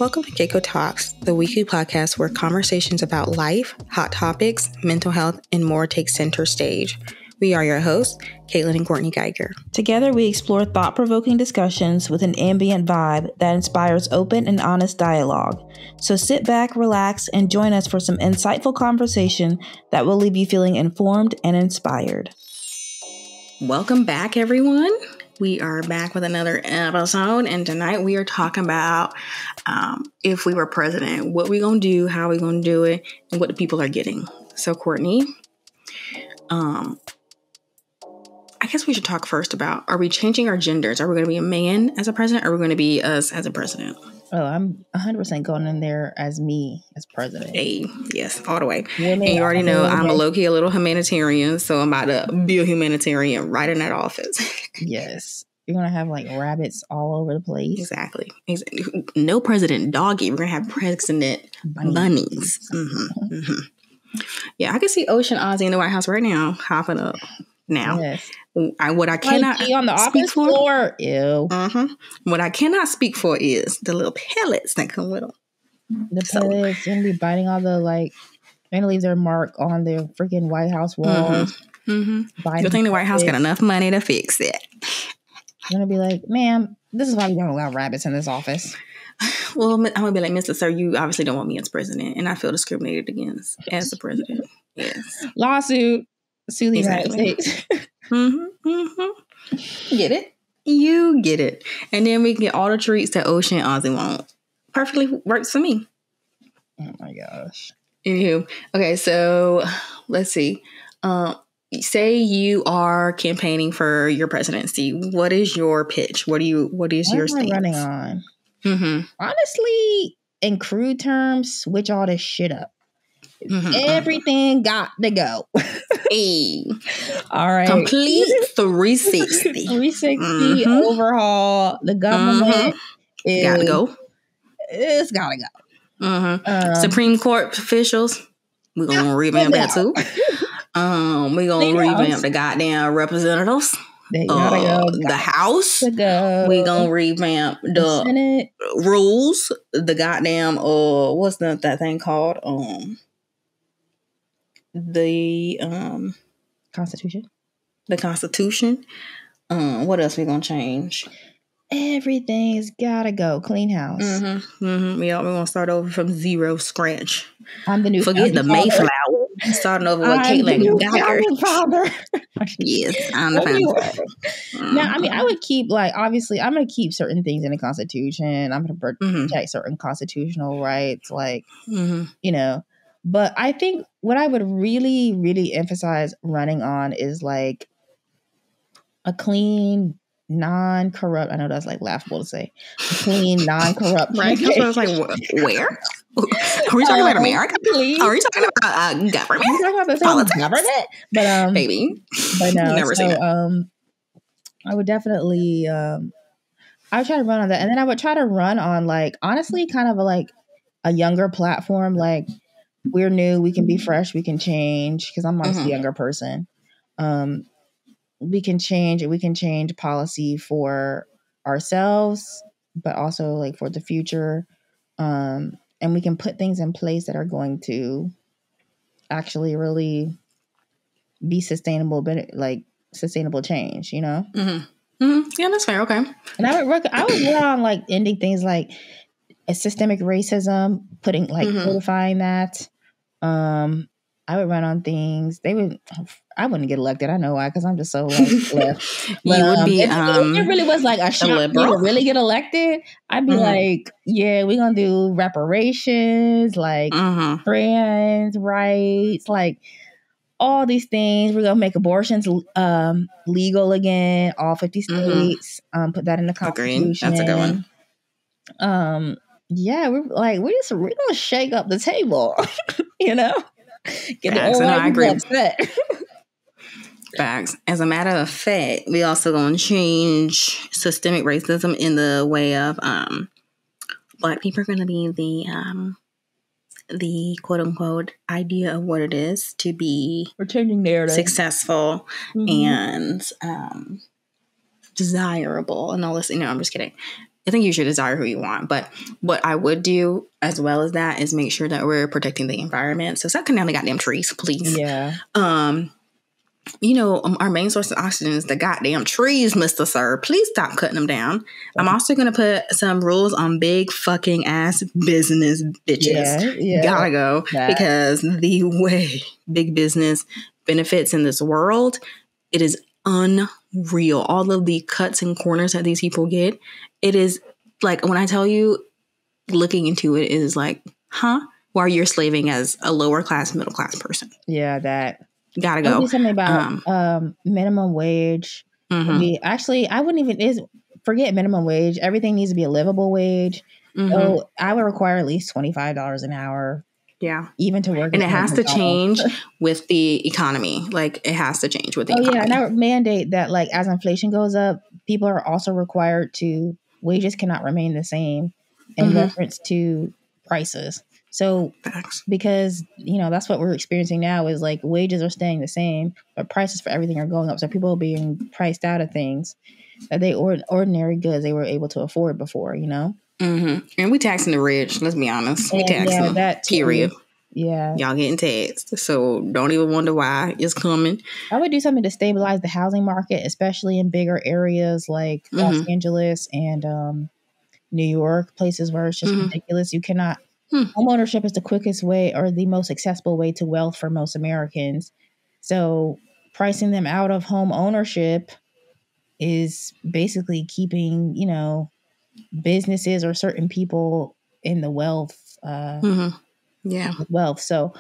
Welcome to CaCo Talks, the weekly podcast where conversations about life, hot topics, mental health, and more take center stage. We are your hosts, Catelyn and Courtney Geiger. Together, we explore thought-provoking discussions with an ambient vibe that inspires open and honest dialogue. So sit back, relax, and join us for some insightful conversation that will leave you feeling informed and inspired. Welcome back, everyone. We are back with another episode, and tonight we are talking about if we were president, what we gonna do, how we gonna do it, and what the people are getting. So, Courtney, I guess we should talk first about, are we changing our genders? Are we going to be a man as a president, or are we going to be us as a president? Oh, I'm 100% going in there as me as president. Hey, yes, all the way. Women, and you already know I'm a low-key a little humanitarian, so I'm about to be a humanitarian right in that office. Yes. You're going to have like rabbits all over the place. Exactly. No president doggy. We're going to have president bunnies. Mm-hmm. Mm-hmm. Yeah, I can see Ocean Ozzy in the White House right now, hopping up. Now, yes. What I cannot on the office floor. Ew. What I cannot speak for is the little pellets that come with them. The pellets, going to be biting all the going to leave their mark on their freaking White House walls. Good thing the White House got enough money to fix it. Going to be like, ma'am, this is why we don't allow rabbits in this office. Well, I'm going to be like, Mr. Sir, you obviously don't want me as president, and I feel discriminated against as the president. Yes. Lawsuit. Sue the United States. Get it? You get it. And then we can get all the treats that Ocean Ozzy want. Perfectly works for me. Oh my gosh. Anywho, okay, so let's see. Say you are campaigning for your presidency. What is your pitch? What is your stance? Running on? Honestly, in crude terms, switch all this shit up. Everything got to go. Hey. All right. Complete 360. 360 overhaul. The government is gotta go. It's gotta go. Supreme Court officials, we're gonna revamp that too. We're gonna revamp the goddamn representatives. They gotta go. The House. Go. We're gonna revamp the Senate rules. The goddamn what's that thing called? The Constitution. The Constitution. What else we gonna change? Everything's gotta go. Clean house. We're gonna start over from zero scratch. I'm the new. Forget the Mayflower. Starting over with Catelyn Geiger. Yes, I'm the founder. Now, I mean, I would keep obviously, I'm going to keep certain things in the Constitution. I'm going to protect certain constitutional rights, But I think what I would really, really emphasize running on is a clean, non-corrupt. I know that's laughable to say. A clean, non-corrupt. Right? I was like, where? Are we talking about America? Please? Are we talking about government? Are we talking about the same government? But baby, but no. Never seen it. I would definitely. I would try to run on that, and then I would try to run on honestly, kind of a younger platform. We're new, we can be fresh, we can change. Because I'm honestly a younger person. We can change. We can change policy for ourselves, but also for the future. And we can put things in place that are going to actually really be sustainable, but sustainable change, Yeah, that's fair. Okay. And I would work on ending things like a systemic racism, putting codifying that. I would run on things. I wouldn't get elected. I know why, because I'm just so left. But, you would be. If it really was a shot to really get elected, I'd be yeah, we're gonna do reparations, trans rights, all these things. We're gonna make abortions legal again, all 50 states. Put that in the Constitution. Agreed. That's a good one. Yeah, we're gonna shake up the table, Get the old I agree. Upset. Facts. As a matter of fact, we also going to change systemic racism in the way of Black people are going to be the quote unquote idea of what it is to be We're changing narrative, successful and desirable and all this. I'm just kidding. I think you should desire who you want. But what I would do as well as that is make sure that we're protecting the environment. So stop cutting down the goddamn trees, please. Yeah. Our main source of oxygen is the goddamn trees, Mr. Sir. Please stop cutting them down. I'm also going to put some rules on big fucking ass business bitches. Yeah. Gotta go. Because the way big business benefits in this world, it is unreal. All of the cuts and corners that these people get, it is like, when I tell you, looking into it is like, while you're slaving as a lower class, middle class person. Yeah, that. Gotta go. Something about minimum wage. Actually, I wouldn't even forget minimum wage. Everything needs to be a livable wage. So I would require at least $25 an hour. Yeah, even to work, and it has to change with the economy. Like, it has to change with the economy. Yeah, and I would mandate that, like, as inflation goes up, people are also required to wages cannot remain the same in reference to prices. So, because, that's what we're experiencing now is like wages are staying the same, but prices for everything are going up. So people are being priced out of things that they ordinary goods they were able to afford before, And we taxing the rich. Let's be honest. We taxing them. Period. Yeah. Y'all getting taxed. So don't even wonder why it's coming. I would do something to stabilize the housing market, especially in bigger areas like Los Angeles and New York, places where it's just ridiculous. You cannot. Homeownership is the quickest way or the most accessible way to wealth for most Americans. So pricing them out of home ownership is basically keeping, businesses or certain people in the wealth. Wealth. So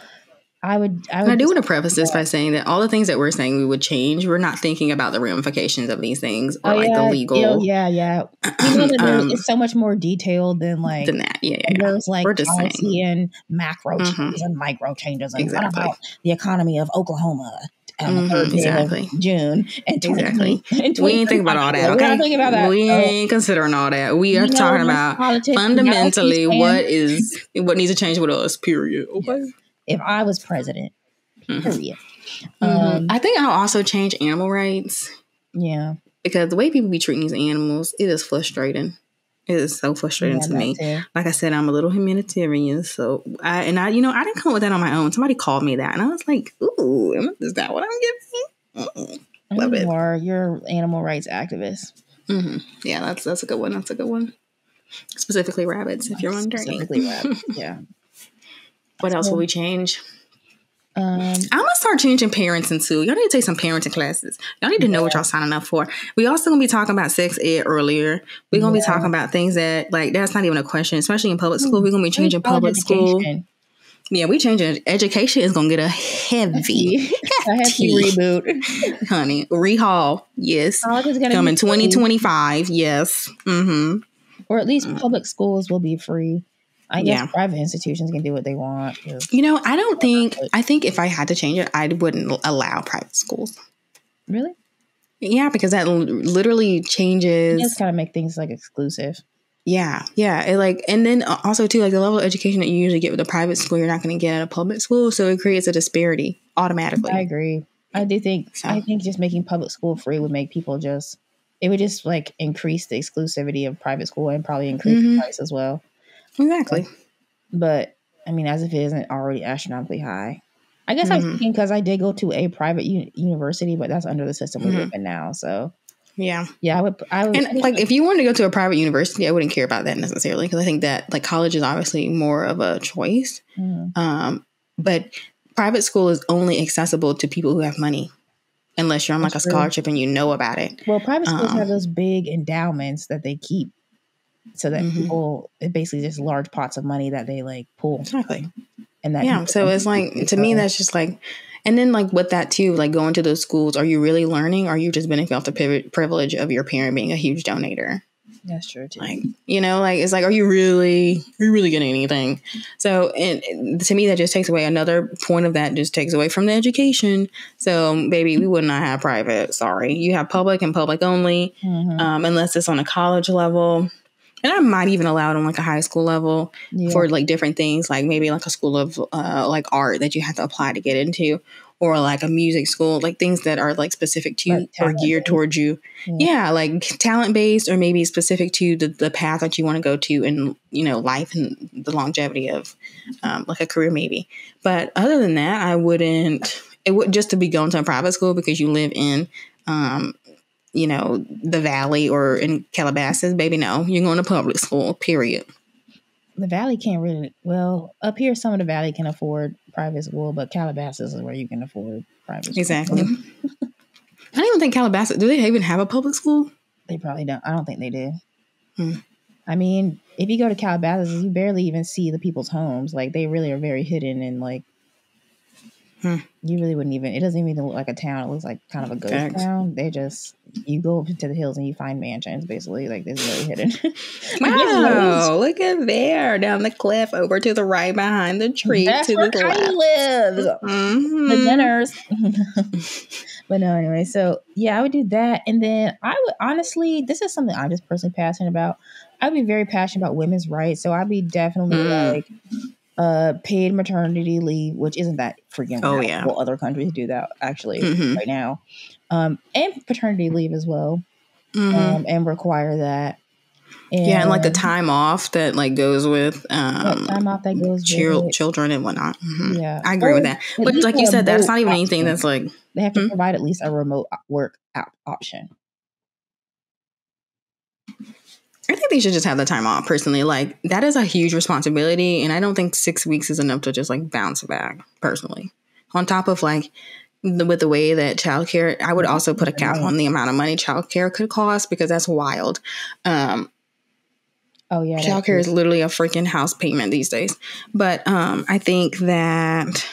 I do want to preface this by saying that all the things that we're saying we would change, we're not thinking about the ramifications of these things or the legal. Yeah. You know that it's so much more detailed than that. Yeah. There's like policy and macro changes and micro changes. And what about the economy of Oklahoma? On the 3rd day of June and 2020. We ain't thinking about all that. Okay, we're not thinking about that. We ain't considering all that. We are talking about fundamentally what needs to change with us. Period. Okay. If I was president, period. I think I'll also change animal rights. Yeah, because the way people be treating these animals, it is frustrating. It is so frustrating to me. Too. Like I said, I'm a little humanitarian, so I didn't come up with that on my own. Somebody called me that, and I was like, "Ooh, is that what I'm getting?" Love it. You're animal rights activist. Yeah, that's a good one. That's a good one. Specifically rabbits, if you're wondering. Specifically rabbits. Yeah. What else will we change? I'm gonna start changing parenting too. Y'all need to take some parenting classes. Y'all need to know what y'all signing up for. We also gonna be talking about sex ed earlier. We're gonna be talking about things that that's not even a question, especially in public school. We're gonna be changing public school. Yeah, we changing. Education is gonna get a heavy reboot, honey. Rehaul, yes. Coming 2025, yes. Or at least public schools will be free. I guess private institutions can do what they want. I think if I had to change it, I wouldn't allow private schools. Really? Yeah, because that literally changes. It's kind of make things like exclusive. Yeah. And then also too, like the level of education that you usually get with a private school, you're not going to get at a public school. So it creates a disparity automatically. I agree. I do think, I think just making public school free would make people it would just like increase the exclusivity of private school and probably increase the price as well. Exactly. But I mean, as if it isn't already astronomically high. I guess I'm thinking because I did go to a private university, but that's under the system we live in now. So yeah, I would. And like, if you wanted to go to a private university, I wouldn't care about that necessarily because I think that like college is obviously more of a choice. But private school is only accessible to people who have money, unless you're on like a scholarship and you know about it. Well, private schools have those big endowments that they keep. So that people, it basically just large pots of money that they like pull. Exactly. And that so it's like, to me, that's just like, and then like with that too, like going to those schools, are you really learning? Or are you just benefiting off the privilege of your parent being a huge donator? That's true too. Like, it's like, are you really getting anything? So, and to me, that just takes away another point of that, just takes away from the education. So baby, we would not have private. Sorry. You have public and public only, unless it's on a college level. And I might even allow it on like a high school level for like different things, like maybe like a school of like art that you have to apply to get into, or like a music school, like things that are like specific to Like or geared towards you. Yeah, like talent based or maybe specific to the path that you want to go to in, life and the longevity of like a career maybe. But other than that, it would just to be going to a private school because you live in, the Valley or in Calabasas, baby. No, you're going to public school, period. The Valley can't really, well, up here, some of the Valley can afford private school, but Calabasas is where you can afford private school. Exactly. I don't even think Calabasas, do they even have a public school? They probably don't. I don't think they do. I mean, if you go to Calabasas, you barely even see the people's homes. Like, they really are very hidden and like, you really wouldn't even, it doesn't even look like a town. It looks like kind of a ghost town. They just, you go up into the hills and you find mansions, basically. Like, it's really hidden. Wow, look at there. Down the cliff, over to the right, behind the tree. That's to where the Kylie lives. The Jenners. But no, anyway, so yeah, I would do that. And then I would honestly, this is something I'm just personally passionate about. I'd be very passionate about women's rights. So I'd be definitely like, paid maternity leave, which isn't that freaking oh yeah, well, other countries do that actually right now, and paternity leave as well, and require that. And like the time off that like goes with time off that goes with children and whatnot. Yeah, I agree with that. But like you said, that's not even anything that's like they have to provide at least a remote work option. I think they should just have the time off personally. Like that is a huge responsibility. And I don't think 6 weeks is enough to just like bounce back personally. On top of like with the way that childcare, I would also put a cap on the amount of money childcare could cost because that's wild. Oh yeah. Childcare is literally a freaking house payment these days. But I think that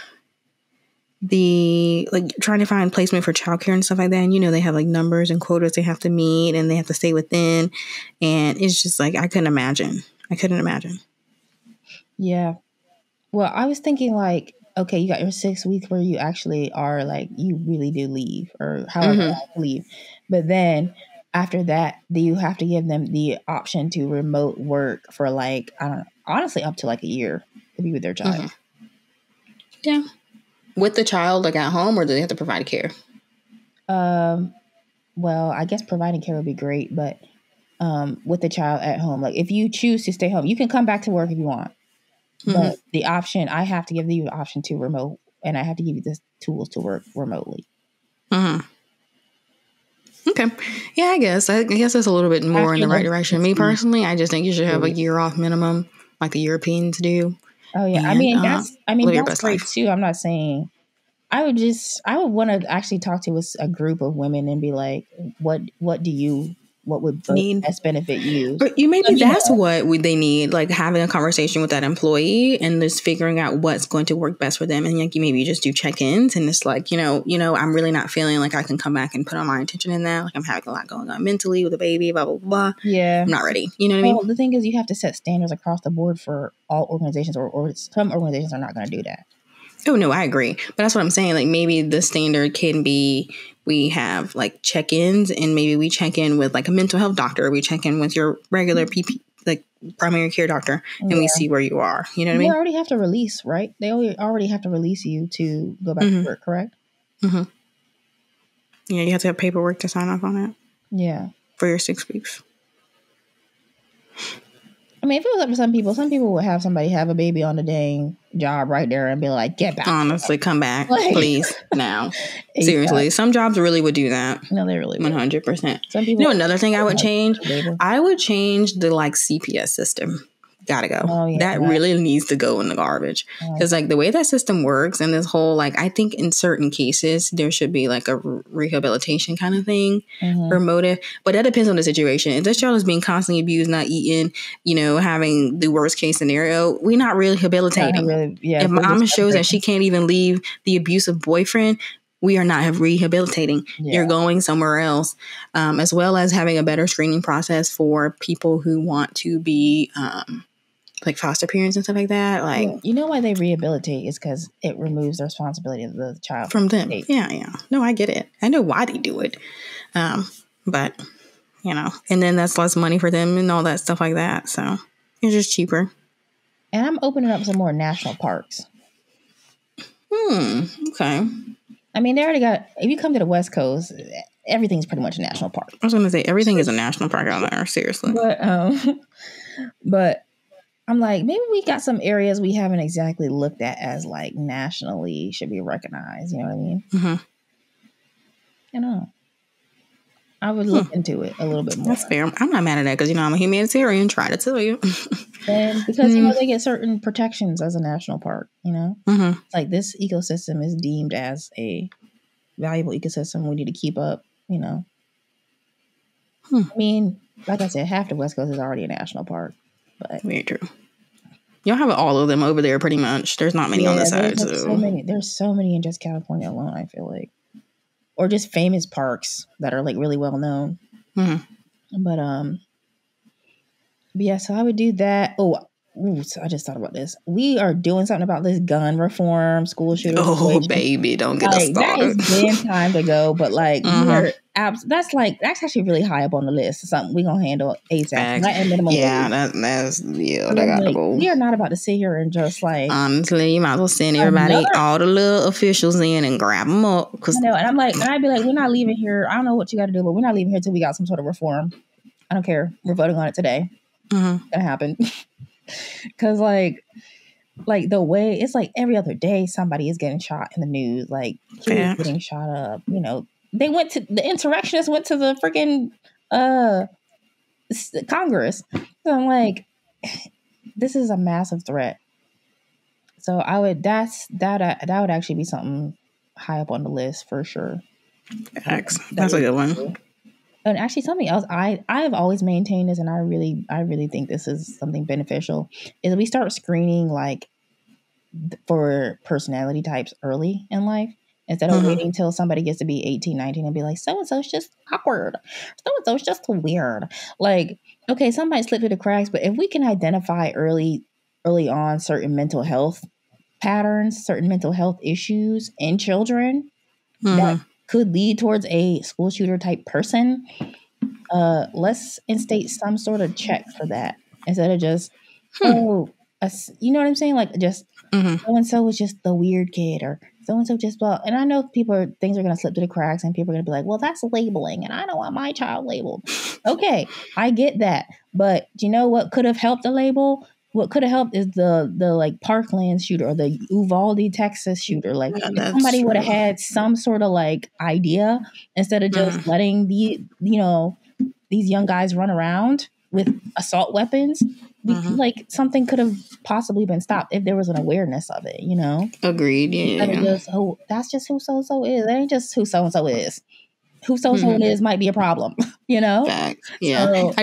the like trying to find placement for childcare and stuff like that, and they have like numbers and quotas they have to meet and they have to stay within, and it's just like I couldn't imagine. Yeah, well, I was thinking like, okay, you got your 6 weeks where you actually are like you really do leave or however leave, but then after that, do you have to give them the option to remote work for like, I don't know, honestly up to like a year to be with their child? Yeah. With the child, like at home, or do they have to provide care? Well, I guess providing care would be great, but with the child at home, like if you choose to stay home, you can come back to work if you want. But the option, I have to give you the option to remote, and I have to give you the tools to work remotely. Okay. Yeah, I guess it's a little bit more in the right direction. Me personally, I just think you should have a year off minimum, like the Europeans do. Oh yeah, and, that's great too. I'm not saying. I would want to actually talk to a group of women and be like, what would best benefit you? But that's what they need, like having a conversation with that employee and just figuring out what's going to work best for them. And like maybe you just do check-ins and it's like, I'm really not feeling like I can come back and put all my attention in that. Like I'm having a lot going on mentally with a baby, blah, blah, blah. Yeah. I'm not ready. You know what I mean? The thing is you have to set standards across the board for all organizations or some organizations are not going to do that. Oh, no, I agree. But that's what I'm saying. Like maybe the standard can be we have like check-ins and maybe we check in with like a mental health doctor. We check in with your regular like primary care doctor and we see where you are. You know what I mean? They already have to release, right? They already have to release you to go back to work, correct? Yeah, you have to have paperwork to sign off on it. Yeah. For your 6 weeks. I mean, if it was up to some people would have somebody have a baby on the dang job right there and be like, get back. Honestly, come back, please, now. Seriously, some jobs really would do that. No, they really would. 100%. Some people another thing I would change? I would change the like CPS system. Gotta go. Oh, yeah, that really needs to go in the garbage. Because like the way that system works and this whole like I think in certain cases there should be like a rehabilitation kind of thing or motive. But that depends on the situation. If this child is being constantly abused, not eating, having the worst case scenario, we're not rehabilitating. If mama shows that she can't even leave the abusive boyfriend, we are not rehabilitating. You're going somewhere else, as well as having a better screening process for people who want to be like foster parents and stuff like that. Like, you know why they rehabilitate is because it removes the responsibility of the child from them. Yeah. No, I get it. I know why they do it. But and then that's less money for them and all that stuff like that. So it's just cheaper. And I'm opening up some more national parks. Okay. I mean, they already got. If you come to the West Coast, everything's pretty much a national park. I was going to say everything is a national park out there. Seriously, but I'm like, maybe we got some areas we haven't exactly looked at as like nationally should be recognized. You know what I mean? Mm-hmm. You know, I would look into it a little bit more. That's fair. I'm not mad at that because I'm a humanitarian. Try to tell you. And because they get certain protections as a national park. Like this ecosystem is deemed as a valuable ecosystem. We need to keep up. I mean, like I said, half the West Coast is already a national park. But very true. Y'all have all of them over there, pretty much. There's not many on the side. There's so many. There's so many in just California alone. I feel like, or just famous parks that are like really well known. Mm-hmm. But yeah. So I would do that. So I just thought about this. We are doing something about this gun reform, school shooter. Oh, baby, don't get us started. That is damn time to go. But like, that's actually really high up on the list. It's something we're gonna handle ASAP. That gotta go. We are not about to sit here and just like. Honestly, you might as well send everybody, all the little officials in and grab them up. I know, and I'd be like, we're not leaving here. I don't know what you got to do, but we're not leaving here till we got some sort of reform. I don't care. We're voting on it today. It's gonna happen. Because like the way it's like every other day somebody is getting shot in the news, like kids getting shot up. They went to the insurrectionists went to the freaking Congress. So I'm like, this is a massive threat. So I would that would actually be something high up on the list for sure. That's a good one. And actually, something else I've always maintained this, and I really think this is something beneficial, is we start screening like for personality types early in life instead of waiting till somebody gets to be 18, 19 and be like, so and so's just awkward, so and so's just weird. Like, okay, somebody slipped through the cracks, but if we can identify early on certain mental health patterns, certain mental health issues in children that could lead towards a school shooter type person, let's instate some sort of check for that instead of just, you know what I'm saying? Like just so-and-so was just the weird kid or so-and-so just blah. And I know things are going to slip through the cracks and people are going to be like, well, that's labeling and I don't want my child labeled. Okay, I get that. But do you know what could have helped the label? What could have helped is the like Parkland shooter or the Uvalde, Texas shooter. Like if somebody would have had some sort of like idea instead of just letting these young guys run around with assault weapons. Like something could have possibly been stopped if there was an awareness of it. Agreed. Yeah. That's just who so and so is. It ain't just who so and so is. Who so and so is might be a problem. Facts. Yeah. So,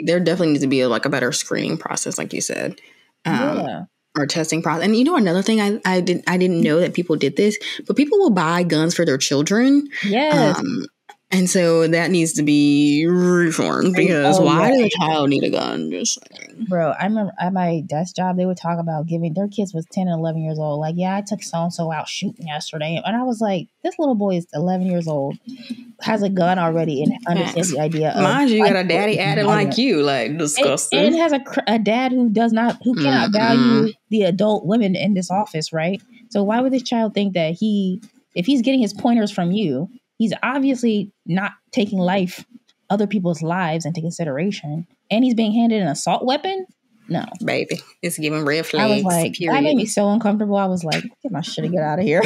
there definitely needs to be a better screening process, like you said. Or testing process. And another thing I didn't know that people did this, but people will buy guns for their children. Yes. And so that needs to be reformed because why does a child need a gun? Just saying. Bro, I remember at my desk job, they would talk about giving their kids was 10 and 11 years old. Like, yeah, I took so-and-so out shooting yesterday. And I was like, this little boy is 11 years old, has a gun already and understands the idea of. Mind you, got a daddy acting like you, like disgusting. And has a dad who cannot value the adult women in this office, right? So why would this child think that if he's getting his pointers from you, he's obviously not taking other people's lives into consideration, and he's being handed an assault weapon? No. Baby, it's giving red flags. I was like, that made me so uncomfortable. I was like, get my shit and get out of here.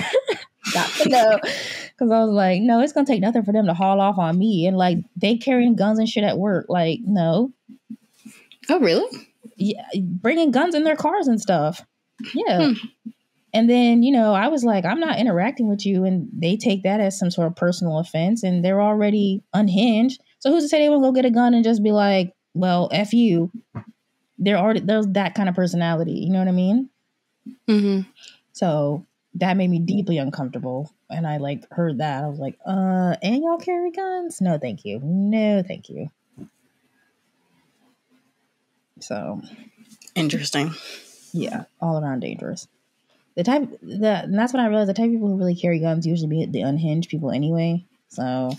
Got to know. Because I was like, no, it's going to take nothing for them to haul off on me. And like, they carrying guns and shit at work. Like, no. Oh, really? Yeah, bringing guns in their cars and stuff. Yeah. And then, I was like, I'm not interacting with you. And they take that as some sort of personal offense. And they're already unhinged. So who's to say they won't go get a gun and just be like, well, F you. There's that kind of personality. You know what I mean? Mm-hmm. So that made me deeply uncomfortable. And I heard that. I was like, and y'all carry guns? No, thank you. No, thank you. So. Interesting. Yeah. All around dangerous. And that's when I realized the type of people who really carry guns usually be the unhinged people anyway. So,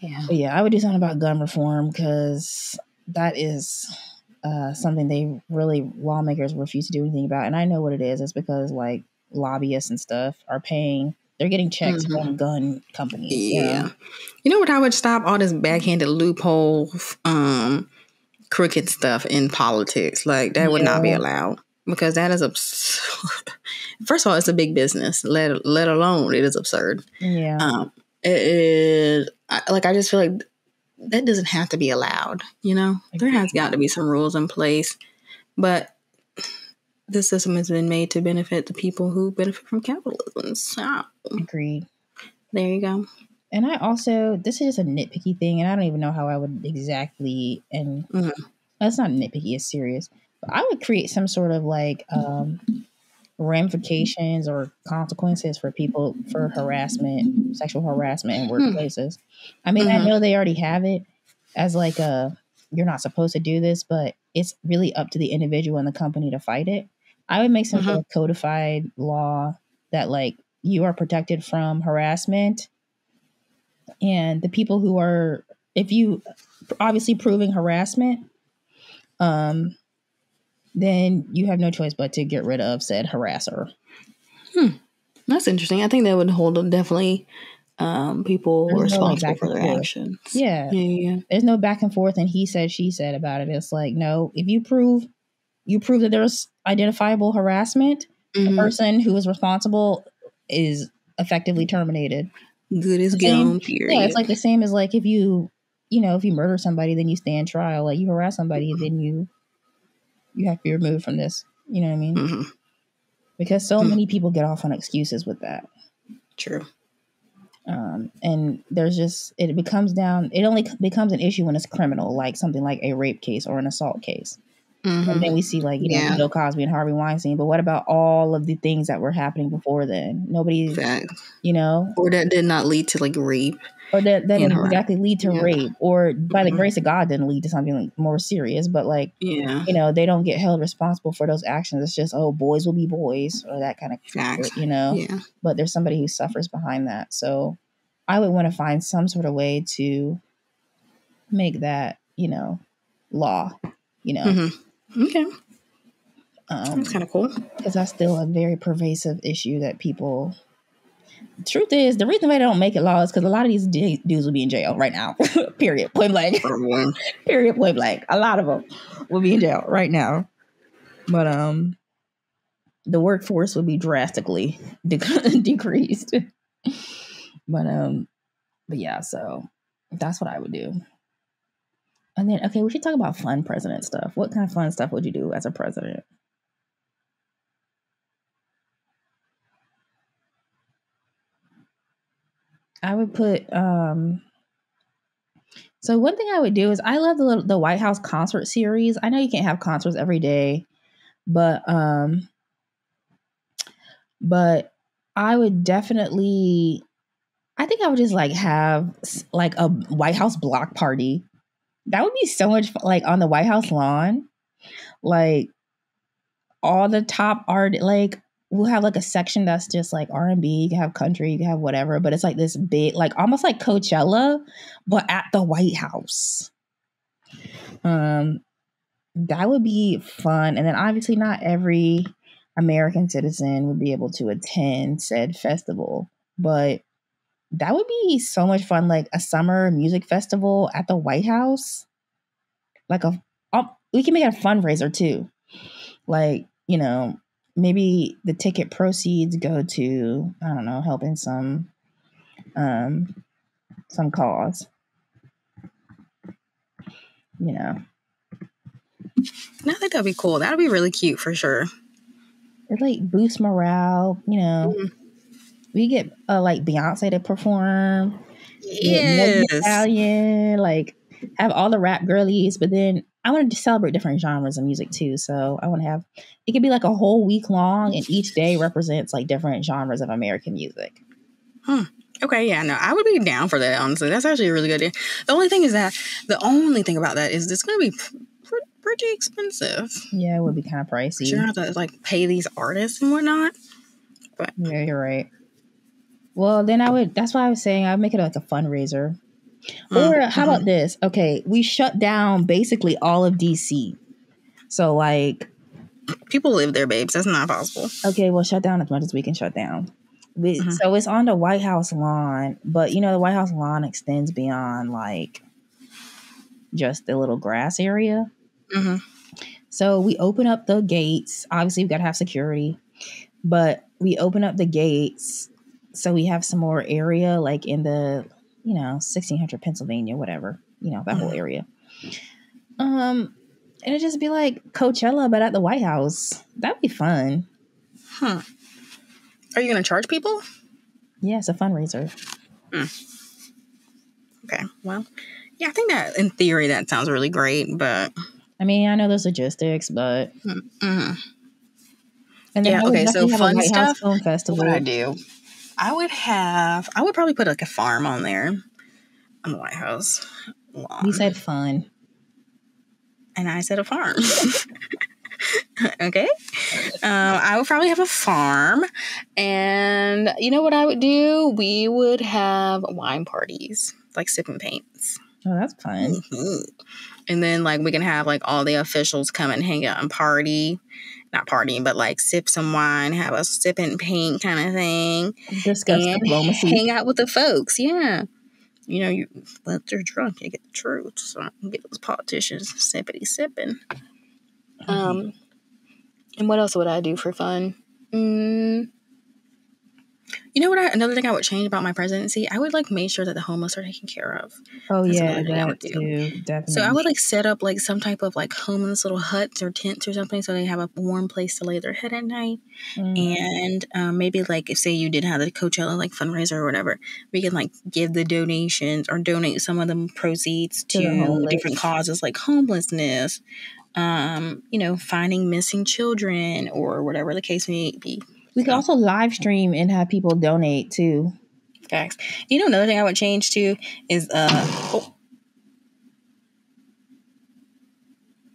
yeah, I would do something about gun reform because that is something lawmakers refuse to do anything about. And I know what it is. It's because lobbyists and stuff are paying They're getting checks from gun companies. Yeah. You know what? I would stop all this backhanded loophole, crooked stuff in politics. Like that would not be allowed because that is first of all, it's a big business. Let alone it is absurd. Yeah. It is like I just feel like that doesn't have to be allowed. You know, there has got to be some rules in place, but the system has been made to benefit the people who benefit from capitalism. So, agreed. There you go. And I also, this is just a nitpicky thing, and I don't even know how I would exactly, and that's not nitpicky, it's serious. But I would create some sort of like ramifications or consequences for people for harassment, sexual harassment in workplaces. I mean, I know they already have it as like you're not supposed to do this, but it's really up to the individual and the company to fight it. I would make some sort of codified law that like you are protected from harassment, and the people who are, if you obviously proving harassment, then you have no choice but to get rid of said harasser. That's interesting. I think that would hold definitely people responsible for their actions. Yeah. There's no back and forth and he said, she said about it. It's like, no, if you prove that there's identifiable harassment, the person who is responsible is effectively terminated. Good as gone, period. Yeah, it's like the same as like if you murder somebody, then you stand trial. Like you harass somebody, then you have to be removed from this. You know what I mean? Because so many people get off on excuses with that. True. And there's just, it only becomes an issue when it's criminal, like something like a rape case or an assault case. And then we see like, Bill Cosby and Harvey Weinstein. But what about all of the things that were happening before then? Nobody, or that did not lead to like rape. Or that didn't exactly lead to rape. Or by the grace of God didn't lead to something like more serious. But like, they don't get held responsible for those actions. It's just, boys will be boys or that kind of shit, Yeah. But there's somebody who suffers behind that. So I would want to find some sort of way to make that, law, Okay. That's kind of cool. Because that's still a very pervasive issue that people... Truth is, the reason why they don't make it law is because a lot of these dudes will be in jail right now. Period. Point blank. Period. Point blank. A lot of them will be in jail right now. But the workforce will be drastically decreased. But yeah, so that's what I would do. And then, okay, we should talk about fun president stuff. What kind of fun stuff would you do as a president? I would put, so one thing I would do is I love the White House concert series. I know you can't have concerts every day, but I would definitely, I think I would just like have like a White House block party. That would be so much fun, like on the White House lawn, like all the top art, like we'll have like a section that's just like R&B, you can have country, you can have whatever, but it's like this big, like almost like Coachella, but at the White House. That would be fun. And then obviously not every American citizen would be able to attend said festival, but that would be so much fun, like a summer music festival at the White House. Like we can make it a fundraiser too. Like, maybe the ticket proceeds go to, I don't know, helping some cause. I think that'd be cool. That'd be really cute for sure. It like boosts morale, We get like Beyonce to perform. Yes. Italian, like have all the rap girlies, but then I want to celebrate different genres of music too. So I want to have, it could be like a whole week long and each day represents like different genres of American music. Okay, yeah, no, I would be down for that, honestly. That's actually a really good idea. The only thing about that is it's going to be pretty expensive. Yeah, it would be kind of pricey. You're going to have to like pay these artists and whatnot. But yeah, you're right. Well, then that's why I was saying I'd make it like a fundraiser. Or how about this? Okay, we shut down basically all of DC. So like... people live there, babes. That's not possible. Okay, well, shut down as much as we can shut down. So it's on the White House lawn, but you know the White House lawn extends beyond like just the little grass area. Mm-hmm. So we open up the gates. Obviously, we've got to have security, but we open up the gates so we have some more area, like in the 1600 Pennsylvania, whatever, that whole area. And it'd just be like Coachella, but at the White House. That'd be fun. Are you going to charge people? Yeah, it's a fundraiser. Okay, well, yeah, I think that in theory that sounds really great, but I mean, I know there's logistics, but and then yeah, I would okay. So definitely have a fun White House stuff. Film Festival. What would I do? I would probably put like a farm on there on the White House lawn. You said fun, and I said a farm. Okay. I would probably have a farm, and you know what I would do? We would have wine parties, like sipping paints. Oh, that's fun. Mm-hmm. And then like we can have like all the officials come and hang out and party. Not partying, but like sip some wine, have a sip and paint kind of thing. Discuss diplomacy. Hang out with the folks. Yeah. When they're drunk, you get the truth. So I can get those politicians sippity sipping. And what else would I do for fun? You know what? Another thing I would change about my presidency, I would like make sure that the homeless are taken care of. Oh, That's yeah, another thing I would that do. too, definitely. So I would like set up like some type of like homeless little huts or tents or something, so they have a warm place to lay their head at night. And maybe like if say you did have the Coachella like fundraiser or whatever, we can like give the donations or donate some of the proceeds to different causes like homelessness, finding missing children or whatever the case may be. We could also live stream and have people donate too. Facts. Another thing I would change too is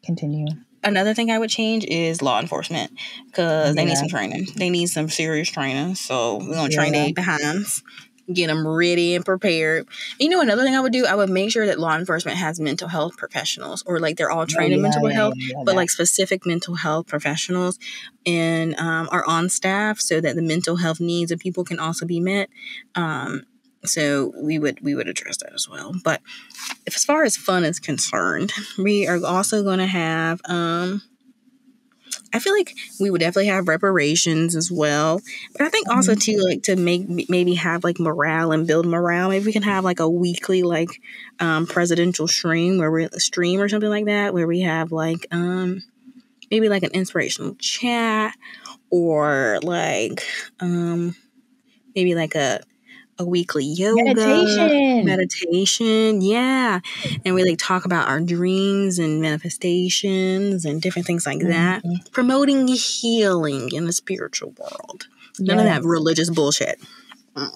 Continue. Another thing I would change is law enforcement because they need some training. They need some serious training. So we're gonna train their behinds, get them ready and prepared. Another thing I would do, I would make sure that law enforcement has mental health professionals, or like they're all trained in mental health, but like specific mental health professionals and are on staff so that the mental health needs of people can also be met. So we would address that as well. But as far as fun is concerned, we are also going to have, I feel like we would definitely have reparations as well. But I think also too, like to maybe have like morale and build morale. Maybe we can have like a weekly like presidential stream or something like that, where we have like maybe like an inspirational chat or like maybe like a weekly yoga meditation. Yeah. And we like talk about our dreams and manifestations and different things like that. Promoting healing in the spiritual world. None of that religious bullshit. And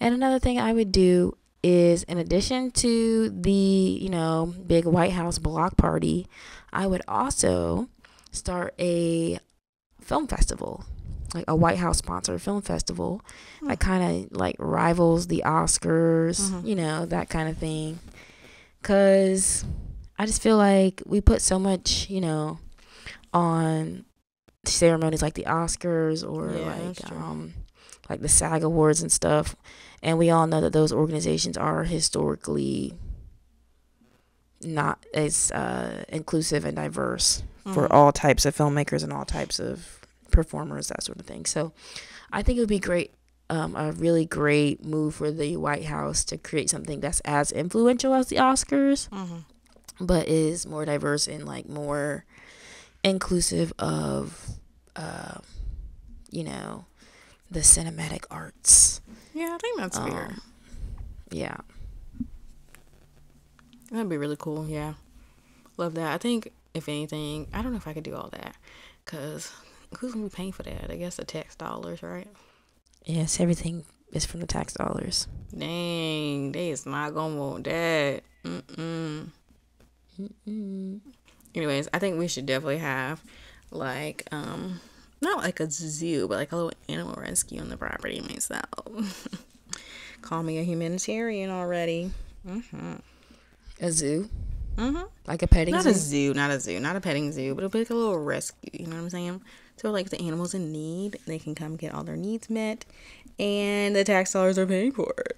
another thing I would do is, in addition to the, big White House block party, I would also start a film festival. Like a White House sponsored film festival that kind of like rivals the Oscars, that kind of thing. Because I just feel like we put so much, on ceremonies like the Oscars or like the SAG Awards and stuff. And we all know that those organizations are historically not as inclusive and diverse for all types of filmmakers and all types of performers, that sort of thing. So I think it would be great, a really great move for the White House to create something that's as influential as the Oscars, but is more diverse and like more inclusive of the cinematic arts. Yeah, I think that's fair. Yeah, that'd be really cool. Yeah, love that. I think if anything, I don't know if I could do all that because who's gonna be paying for that? I guess the tax dollars, right? Yes, everything is from the tax dollars. Dang, they is not gonna want that. Anyways, I think we should definitely have like not like a zoo, but like a little animal rescue on the property myself. Call me a humanitarian already. A zoo? Mm-hmm. Like a petting Not zoo? not a zoo, not a petting zoo, but it'll be like a little rescue. You know what I'm saying? So like the animals in need, they can come get all their needs met, and the tax dollars are paying for it.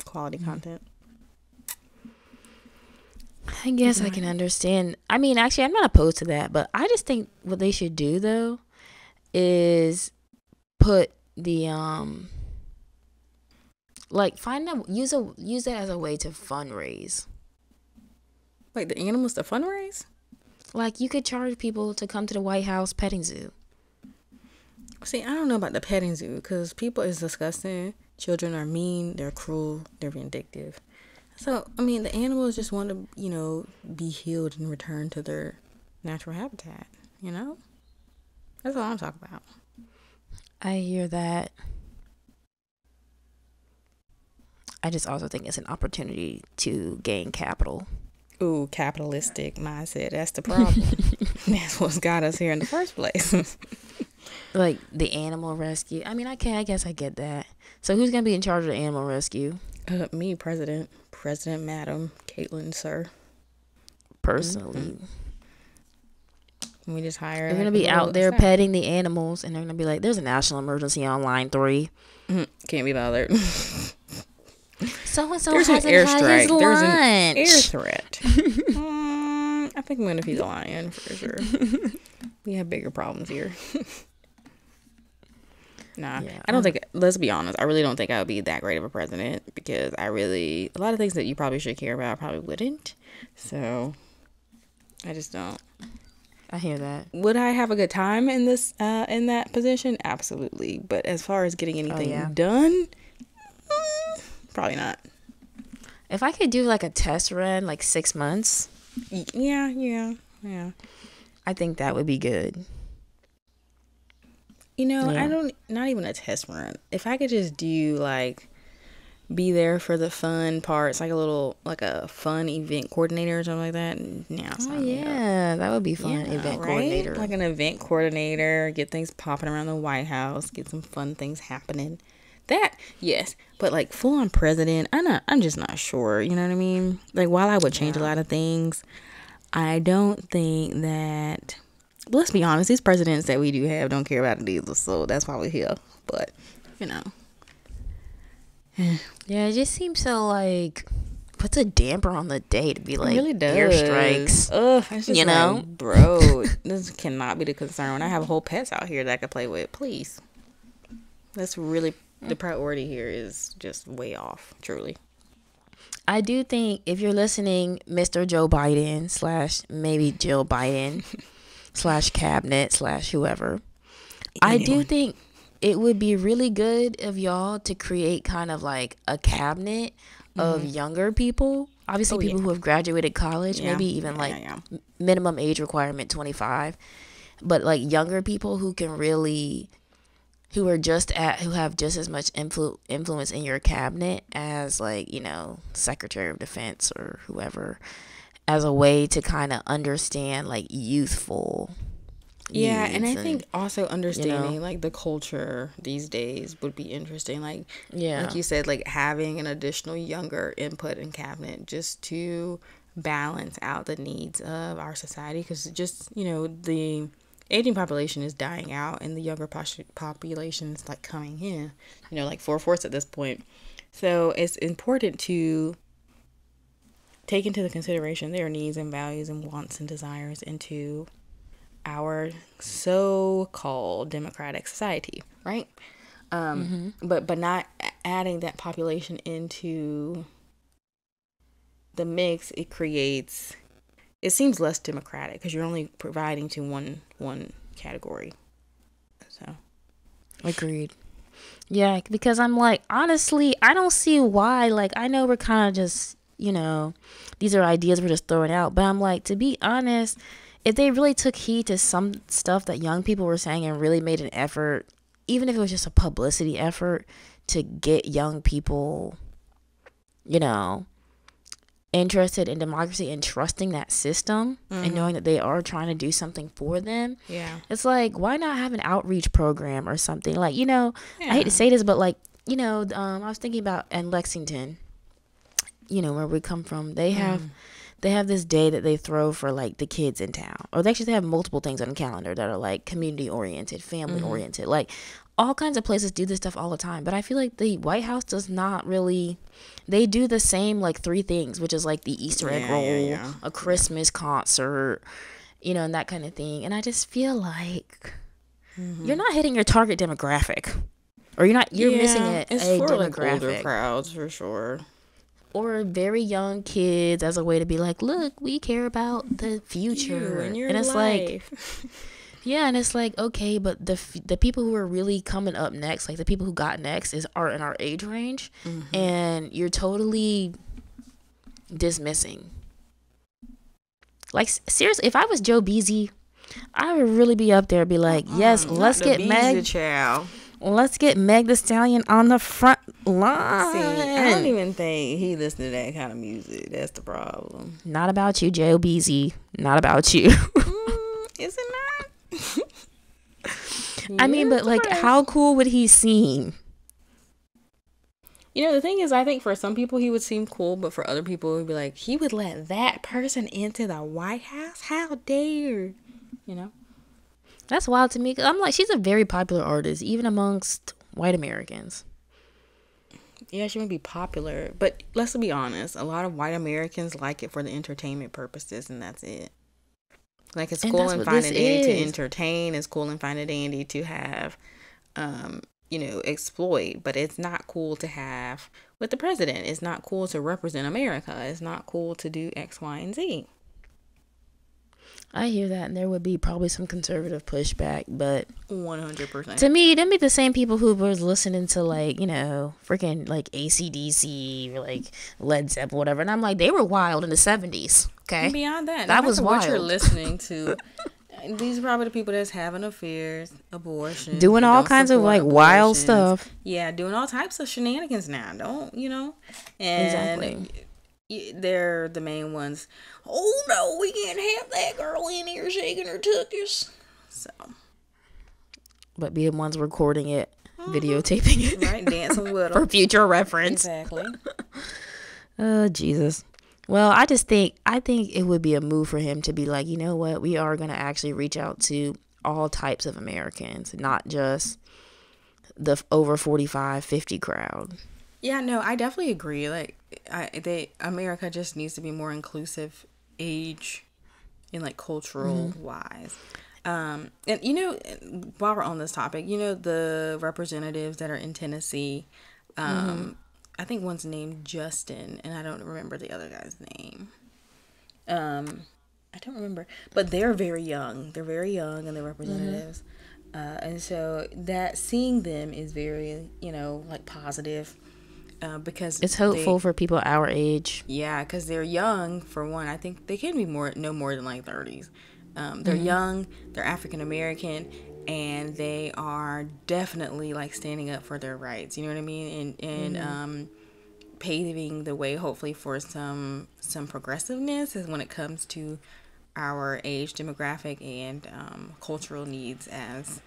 Quality content. I guess I can understand. I mean, actually, I'm not opposed to that, but I just think what they should do though is put the like find out use that as a way to fundraise. Like the animals to fundraise? Like you could charge people to come to the White House petting zoo. See, I don't know about the petting zoo because people is disgusting. Children are mean. They're cruel. They're vindictive. So, I mean, the animals just want to, you know, be healed and return to their natural habitat, you know? That's all I'm talking about. I hear that. I just also think it's an opportunity to gain capital. Ooh, capitalistic mindset. That's the problem. That's what's got us here in the first place. Like the animal rescue. I mean, I guess I get that. So who's going to be in charge of the animal rescue? Me, President, Madam, Catelyn, sir. Personally. Mm-hmm. We just hire. They're going to be out there petting the animals, and they're going to be like, there's a national emergency on line 3. Can't be bothered. So-and-so There's hasn't an airstrike. had his lunch. There's an air threat. I think I'm going to feed the lion for sure. We have bigger problems here. Nah, yeah. I don't think, let's be honest, I really don't think I would be that great of a president because a lot of things that you probably should care about, I probably wouldn't. So, I just don't. I hear that. Would I have a good time in that position? Absolutely. But as far as getting anything done, probably not. If I could do like a test run, like 6 months. Yeah. I think that would be good. You know, not even a test run. If I could just do like, be there for the fun parts, like a fun event coordinator or something like that. That would be fun. Event coordinator. Like an event coordinator, get things popping around the White House, get some fun things happening. That, yes. But like full on president, I'm just not sure. You know what I mean? Like while I would change a lot of things, I don't think that. Let's be honest, these presidents that we do have don't care about it either, so that's why we're here. But, you know. Yeah, it just seems so, like, puts a damper on the day to be, like, it really does. Airstrikes. Ugh, it's just like, bro, this cannot be the concern. I have whole pets out here that I could play with. Please. That's really, the priority here is just way off, truly. I do think if you're listening, Mr. Joe Biden / maybe Jill Biden / cabinet / whoever, I do think it would be really good of y'all to create kind of like a cabinet of younger people, obviously people who have graduated college, maybe even minimum age requirement 25, but like younger people who can really, who have just as much influence in your cabinet as like, you know, Secretary of Defense or whoever, as a way to kind of understand like youthful and I think also understanding like the culture these days would be interesting, like like you said, like having an additional younger input in cabinet just to balance out the needs of our society, because just, you know, the aging population is dying out and the younger population is like coming in, you know, like 4/4 at this point. So it's important to take into the consideration their needs and values and wants and desires into our so-called democratic society, right? But not adding that population into the mix, it seems less democratic because you're only providing to one category. So, agreed. Yeah, because I'm like, honestly, I don't see why. Like, I know we're kind of just, you know, these are ideas we're just throwing out, but I'm like, to be honest, if they really took heed to some stuff that young people were saying and really made an effort, even if it was just a publicity effort to get young people, you know, interested in democracy and trusting that system and knowing that they are trying to do something for them. Yeah. It's like, why not have an outreach program or something? Like, you know, I hate to say this, but like, you know, I was thinking about in Lexington, where we come from, they have this day that they throw for like the kids in town, or they have multiple things on the calendar that are like community oriented, family oriented, like all kinds of places do this stuff all the time. But I feel like the White House does not really. They do the same like 3 things, which is like the Easter egg roll, a Christmas concert, and that kind of thing. And I just feel like you're not hitting your target demographic, or you're missing it. It's a for demographic. like older crowds for sure, or very young kids as a way to be like, look, we care about the future, and it's life. Like. Yeah, and it's like, okay, but the people who are really coming up next, like the people who got next, are in our age range, and you're totally dismissing. Like, seriously, if I was Joe Beasy, I would really be up there and be like, yes, let's get Meg. Let's get Meg the Stallion on the front line. See, I don't even think he listened to that kind of music. That's the problem. Not about you, Joe Beasy. Not about you. Is it not? I mean, but like, how cool would he seem? The thing is, I think for some people he would seem cool, but for other people it would be like, he would let that person into the White House? How dare? That's wild to me, because I'm like, she's a very popular artist, even amongst white Americans. Yeah, she may be popular, but let's be honest, a lot of white Americans like it for the entertainment purposes, and that's it. Like, it's cool and fine and dandy to entertain. It's cool and fine and dandy to have, exploit. But it's not cool to have with the president. It's not cool to represent America. It's not cool to do X, Y, and Z. I hear that, and there would be probably some conservative pushback, but 100%. To me, them be the same people who was listening to, like, freaking, like, AC/DC or, like, Led Zeppelin, whatever. And I'm like, they were wild in the 70s, okay? And beyond that, that was wild. What you're listening to, these are probably the people that's having affairs, abortion. Doing all kinds of, like, wild stuff. Yeah, doing all types of shenanigans now, And exactly. They're the main ones. Oh no, we can't have that girl in here shaking her tookies. So, but be the ones recording it, videotaping it, right, dancing with them for future reference. Exactly. Oh Jesus. Well, I think it would be a move for him to be like, you know what, we are gonna actually reach out to all types of Americans, not just the over 45, 50 crowd. Yeah, no, I definitely agree. Like, America just needs to be more inclusive, age, and like cultural wise. And while we're on this topic, the representatives that are in Tennessee, I think one's named Justin, and I don't remember the other guy's name. I don't remember, but they're very young. They're very young, and they're representatives. And so that seeing them is very, like positive. Because it's hopeful for people our age. Yeah, because they're young, for one. I think they can be no more than like 30s. They're young, they're African American, and they are definitely like standing up for their rights. You know what I mean? And paving the way, hopefully, for some progressiveness is when it comes to our age demographic and cultural needs as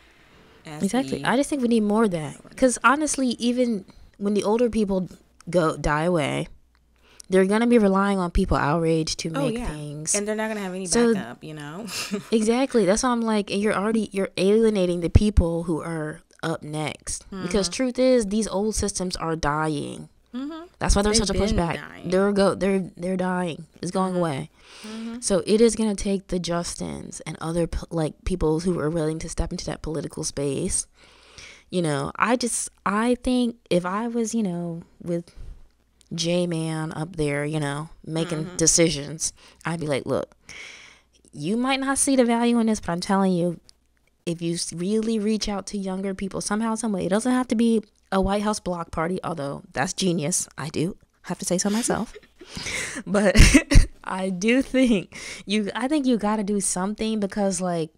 exactly. I just think we need more of that, because honestly, even when the older people die away, they're gonna be relying on people our age to make things, and they're not gonna have any backup. Exactly. That's why I'm like, and you're alienating the people who are up next, because truth is, these old systems are dying. That's why there's such a pushback. They're dying. It's going away. So it is gonna take the Justins and other like people who are willing to step into that political space. I think if I was, with J-Man up there, making decisions, I'd be like, look, you might not see the value in this, but I'm telling you, if you really reach out to younger people somehow, some way, it doesn't have to be a White House block party, although that's genius. I do have to say so myself. But I do think you got to do something, because like,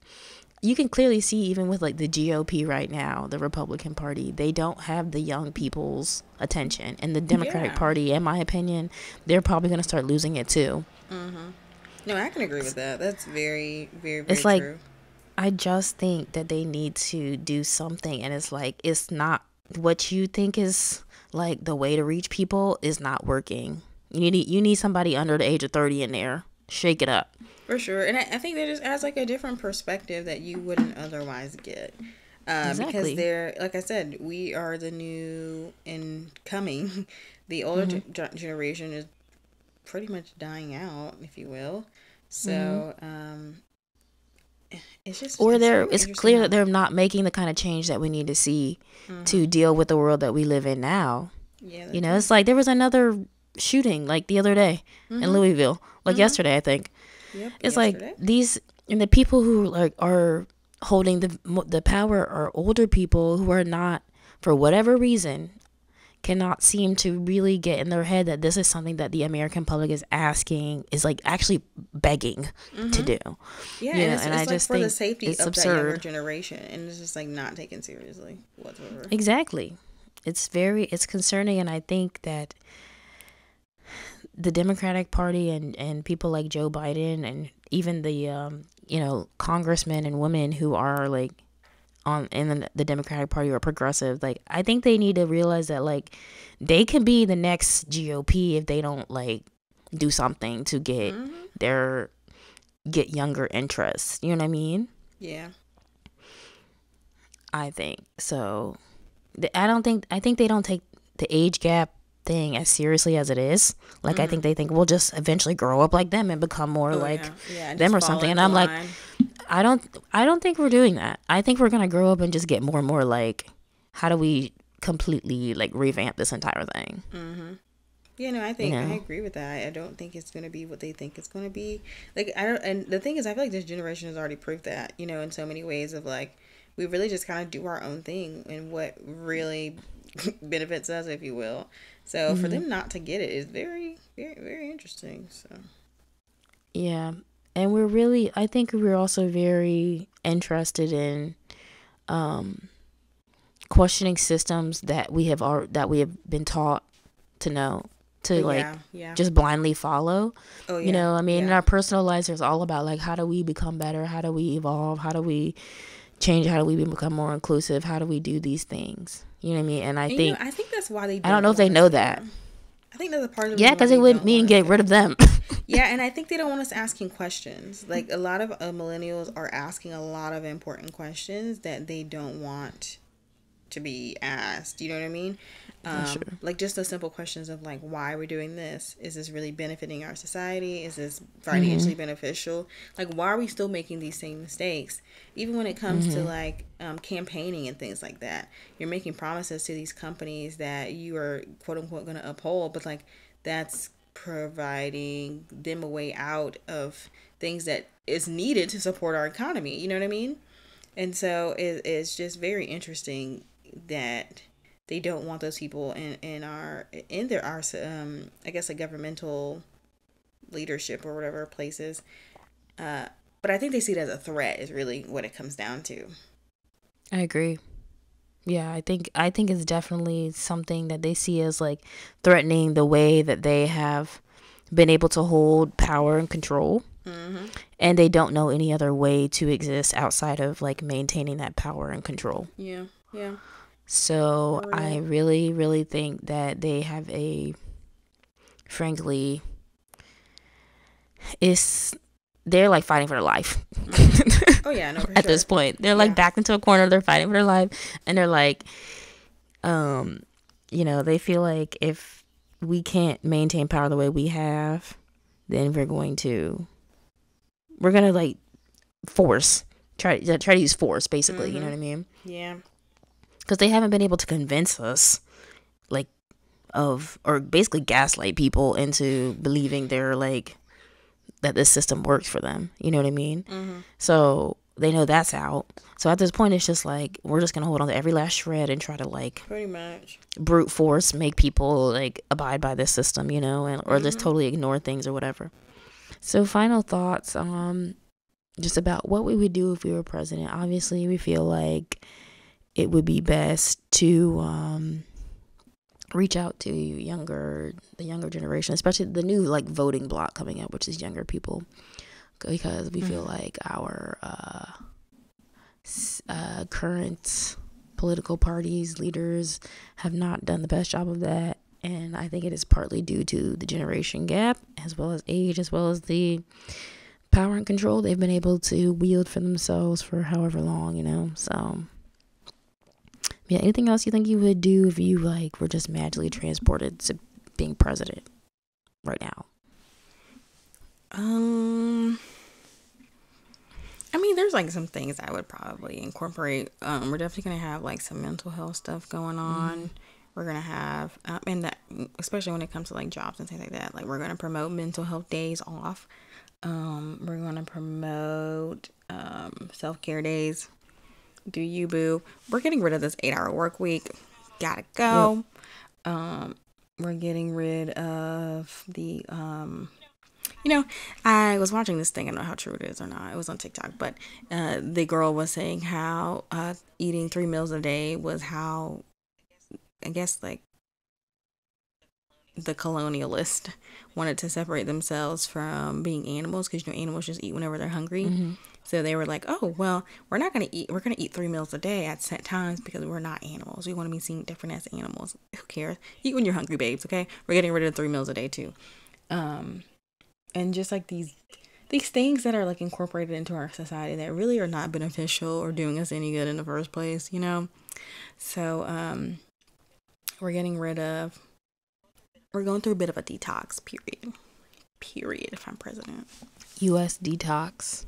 you can clearly see, even with like the GOP right now, the Republican Party, they don't have the young people's attention. And the Democratic Party, in my opinion, they're probably going to start losing it too. No, I can agree with that. That's very, very, very it's like, true. I just think that they need to do something. And it's like, it's not what you think is like the way to reach people is not working. You need somebody under the age of 30 in there. Shake it up. For sure. And I think that just adds like a different perspective that you wouldn't otherwise get. Exactly. Because they're, like I said, we are the new incoming. The older generation is pretty much dying out, if you will. So, it's just, or it's clear that they're not making the kind of change that we need to see to deal with the world that we live in now. Yeah, you know, it's like there was another shooting like the other day in Louisville, like yesterday, I think. Yep, it's yesterday. Like these, and the people who like are holding the power are older people who are not, for whatever reason, cannot seem to really get in their head that this is something that the American public is asking, is like actually begging to do. Yeah, you know, it's I like just for think the safety it's of absurd. that younger generation, and it's just like not taken seriously whatsoever. Exactly. It's concerning, and I think that the Democratic Party and people like Joe Biden and even the congressmen and women who are like in the Democratic Party or progressive, like I think they need to realize that like they can be the next GOP if they don't like do something to get get younger interests. You know what I mean? Yeah. I think so. I think they don't take the age gap thing as seriously as it is. Like I think they think we'll just eventually grow up like them and become more like them or something. And I'm like, I don't think we're doing that. I think we're gonna grow up and just get more and more like, how do we completely like revamp this entire thing? Yeah, no, I think I agree with that. I don't think it's gonna be what they think it's gonna be. Like and the thing is, I feel like this generation has already proved that, you know, in so many ways of like, we really just kind of do our own thing and what really benefits us, if you will. So for them not to get it is very, very, very interesting. So yeah, and I think we're also very interested in questioning systems that we have been taught to know to just blindly follow. You know, I mean, in our personal lives, there's all about like, how do we become better? How do we evolve? How do we change? How do we become more inclusive? How do we do these things? You know what I mean? And I think that's why they don't. I don't know if they know that. I think that's a part of the because it would mean get rid of them. Yeah, and I think they don't want us asking questions. Like a lot of millennials are asking a lot of important questions that they don't want to be asked. You know what I mean? Sure. Like just the simple questions of like, why we're doing this? Is this really benefiting our society? Is this financially beneficial? Like, why are we still making these same mistakes? Even when it comes to like campaigning and things like that, you're making promises to these companies that you are quote unquote going to uphold, but like that's providing them a way out of things that is needed to support our economy. You know what I mean? And so it's just very interesting that they don't want those people in their I guess a governmental leadership or whatever places. But I think they see it as a threat is really what it comes down to. I agree. Yeah, I think it's definitely something that they see as like threatening the way that they have been able to hold power and control. And they don't know any other way to exist outside of like maintaining that power and control. Yeah. So I really, really think that they have frankly, they're like fighting for their life. Oh yeah, no, for at this point, they're like backed into a corner. They're fighting for their life, and they're like, they feel like if we can't maintain power the way we have, then we're gonna like try to use force, basically. You know what I mean? Yeah. Because they haven't been able to convince us, or basically gaslight people into believing they're like, that this system works for them. You know what I mean? So they know that's out. So at this point, it's just like, we're just going to hold on to every last shred and try to like, pretty much brute force, make people like abide by this system, you know, or just totally ignore things or whatever. So final thoughts, just about what we would do if we were president. Obviously, we feel like it would be best to reach out to the younger generation, especially the new like voting bloc coming up, which is younger people, because we feel like our current political parties leaders have not done the best job of that, and and I think it is partly due to the generation gap, as well as age, as well as the power and control they've been able to wield for themselves for however long, you know. So yeah, anything else you think you would do if you like were just magically transported to being president right now? I mean, there's like some things I would probably incorporate. We're definitely gonna have like some mental health stuff going on. We're gonna have, and that especially when it comes to like jobs and things like that. Like we're gonna promote mental health days off. We're gonna promote self-care days. Do you boo? We're getting rid of this 8-hour work week. Gotta go. Yep. We're getting rid of the I was watching this thing. I don't know how true it is or not. It was on TikTok, but the girl was saying how eating 3 meals a day was how, I guess, like the colonialist wanted to separate themselves from being animals, because animals just eat whenever they're hungry. So they were like, oh, well, we're not going to eat. We're going to eat 3 meals a day at set times because we're not animals. We want to be seen different as animals. Who cares? Eat when you're hungry, babes. Okay, we're getting rid of 3 meals a day too. And just like these things that are like incorporated into our society that really are not beneficial or doing us any good in the first place, you know? So, we're going through a bit of a detox period if I'm president. U.S. detox.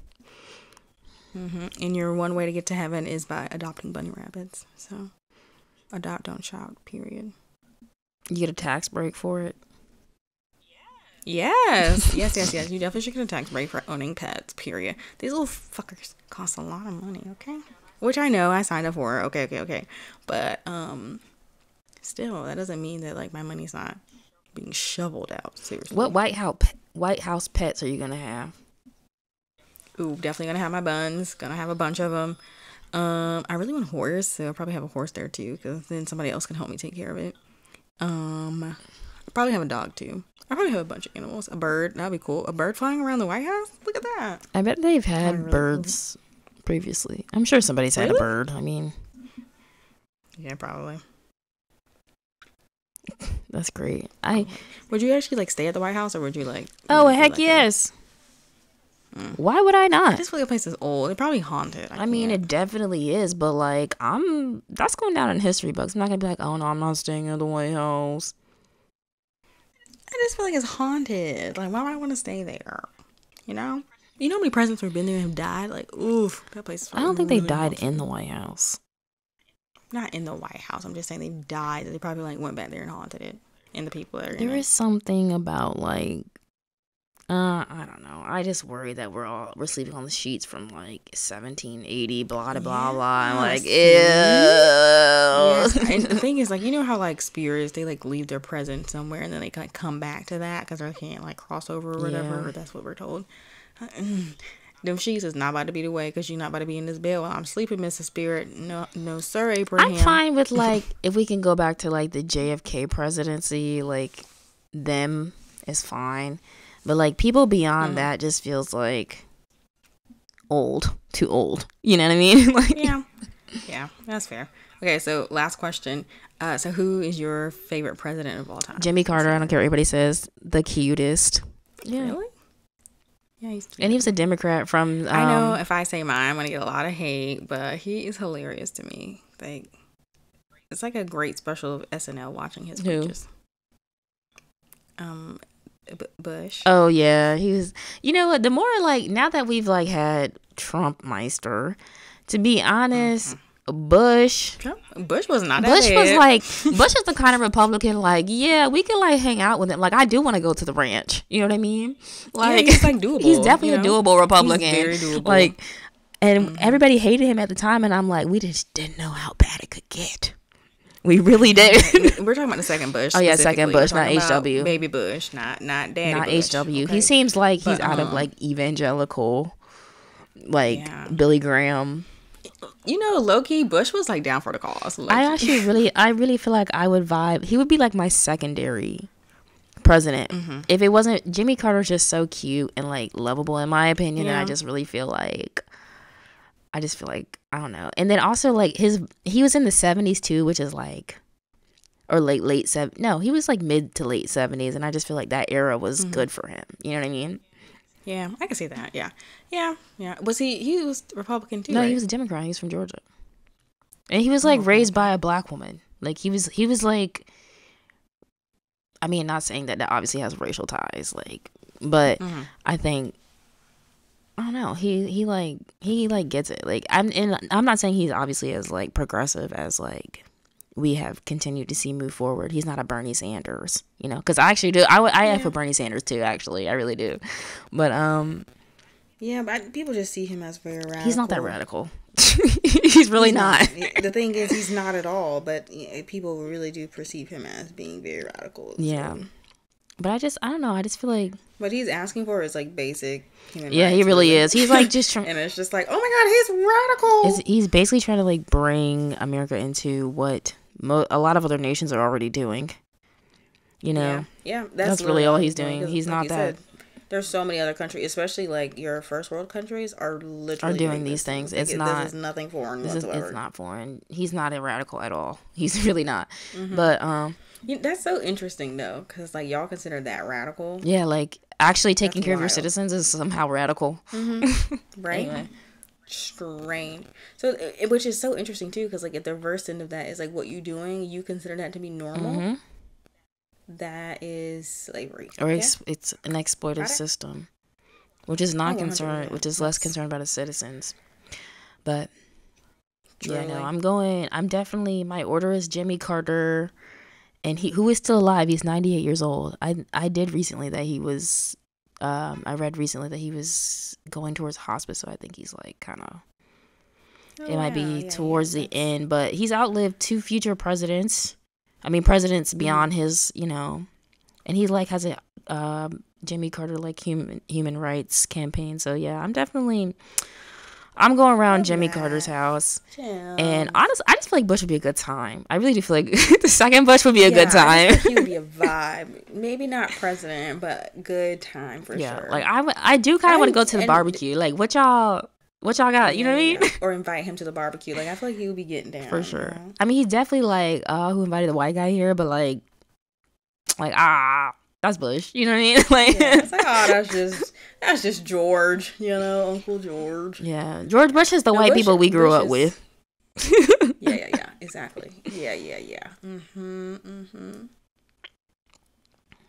And your one way to get to heaven is by adopting bunny rabbits. So, adopt, don't shout, period. You get a tax break for it? Yes. You definitely should get a tax break for owning pets, period. These little fuckers cost a lot of money, okay? Which I know I signed up for. Okay. But, still, that doesn't mean that, like, my money's not being shoveled out, seriously. What White House pets are you going to have? Ooh, definitely going to have my buns. Going to have a bunch of them. I really want a horse, so I'll probably have a horse there, too, because then somebody else can help me take care of it. I'll probably have a dog, too. I probably have a bunch of animals. A bird. That'd be cool. A bird flying around the White House? Look at that. I bet they've had really birds previously. I'm sure somebody's had a bird. I mean. Yeah, probably. That's great. Would you actually like stay at the White House, or would you like? Oh, heck yes. Why would I not? I just feel like the place is old. It's probably haunted. I mean, it definitely is, but like that's going down in history books. I'm not gonna be like, oh no, I'm not staying at the White House. I just feel like it's haunted. Like, why would I want to stay there? You know how many presidents have been there and have died? Like, oof, that place is I don't think really they died haunted. in the White House. Not in the White House. I'm just saying they died. They probably like went back there and haunted it. And the people that are there is something about like, I don't know. I just worry that we're sleeping on the sheets from like 1780, blah blah blah blah. I'm like, ew. Yes. And the thing is, like, you know how like spirits, they like leave their presence somewhere and then they like come back to that because they can't like cross over or whatever. Yeah. Or that's what we're told. Them sheets is not about to be the way because you're not about to be in this bed while I'm sleeping, Mr. Spirit. No, sir, Abraham. I'm fine with like if we can go back to like the JFK presidency, like them is fine. But like people beyond that just feels like too old. You know what I mean? Like, yeah, that's fair. Okay, so last question. So who is your favorite president of all time? Jimmy Carter. I don't care what everybody says. The cutest. Yeah. Really? Yeah, he's cute. And he was a Democrat from. I know if I say mine, I'm gonna get a lot of hate, but he is hilarious to me. Like, it's like a great special of SNL watching his speeches. Bush. Oh yeah, he was. You know what? The more like now that we've like had Trump Meister, to be honest, Bush was not that Bush bad. was like Bush is the kind of Republican like, yeah, we can like hang out with him. Like, I do want to go to the ranch. You know what I mean? Like, he's like doable. He's definitely a doable Republican. He's very doable. Like, and everybody hated him at the time, and I'm like, we just didn't know how bad it could get. We really did. We're talking about the second Bush. Oh yeah, second Bush, not HW. Baby Bush, not Daddy not Bush. HW. Okay. He seems like he's out of like evangelical, like Billy Graham. You know, low-key, Bush was like down for the cause. I really feel like I would vibe. He would be like my secondary president. If it wasn't, Jimmy Carter's just so cute and like lovable in my opinion, and I just really feel like I don't know. And then also like he was in the 70s too, which is like or late seven. No, he was like mid to late 70s, and I just feel like that era was good for him. You know what I mean? Yeah, I can see that. Yeah. Was he was Republican too? No, right? he was a Democrat. He was from Georgia, and he was like raised by a black woman. Like he was like, I mean, not saying that obviously has racial ties, like, but I think, I don't know, he gets it. Like, I'm not saying he's obviously as like progressive as like we have continued to see move forward. He's not a Bernie Sanders, you know, because I actually do. I have for Bernie Sanders too, actually. I really do. But yeah, but people just see him as very radical. He's not that radical. He's really not. The thing is, he's not at all. But people really do perceive him as being very radical. So. Yeah. But I don't know. I just feel like what he's asking for is like basic human rights. Yeah, he really is. He's like just trying. And it's just like, oh my God, he's radical. He's basically trying to like bring America into what a lot of other nations are already doing. You know? Yeah. That's really all he's doing. He's not that. There's so many other countries, especially like your first world countries, are literally doing these things. Like, this is nothing foreign whatsoever. It's not foreign. He's not a radical at all. He's really not. But that's so interesting though, because like y'all consider that radical. Yeah, like actually taking care of your citizens is somehow radical. Right. Anyway. Strange. So, which is so interesting too, because like at the reverse end of that is like what you doing, you consider that to be normal. That is slavery. Or it's an exploitive system, which is not concerned, which is less concerned about its citizens. But yeah, no, I'm definitely, my order is Jimmy Carter, and who is still alive. He's 98 years old. I read recently that he was going towards hospice, so I think he's like kind of, it might be towards the end, but he's outlived 2 future presidents. I mean, presidents beyond his, you know, and he like has a Jimmy Carter like human rights campaign. So yeah, I'm going around Jimmy Carter's house. And honestly, I just feel like Bush would be a good time. I really do feel like the second Bush would be a good time. I think he would be a vibe. Maybe not president, but good time for sure. Like I do kind of want to go to the barbecue. Like what y'all got? You know what I mean? Or invite him to the barbecue. Like I feel like he would be getting down for sure. You know? I mean, he's definitely like, who invited the white guy here? But like that's Bush. You know what I mean? Like, it's like, that's just George. You know, Uncle George. Yeah, George Bush is the white people we grew up with. Yeah, exactly. Yeah.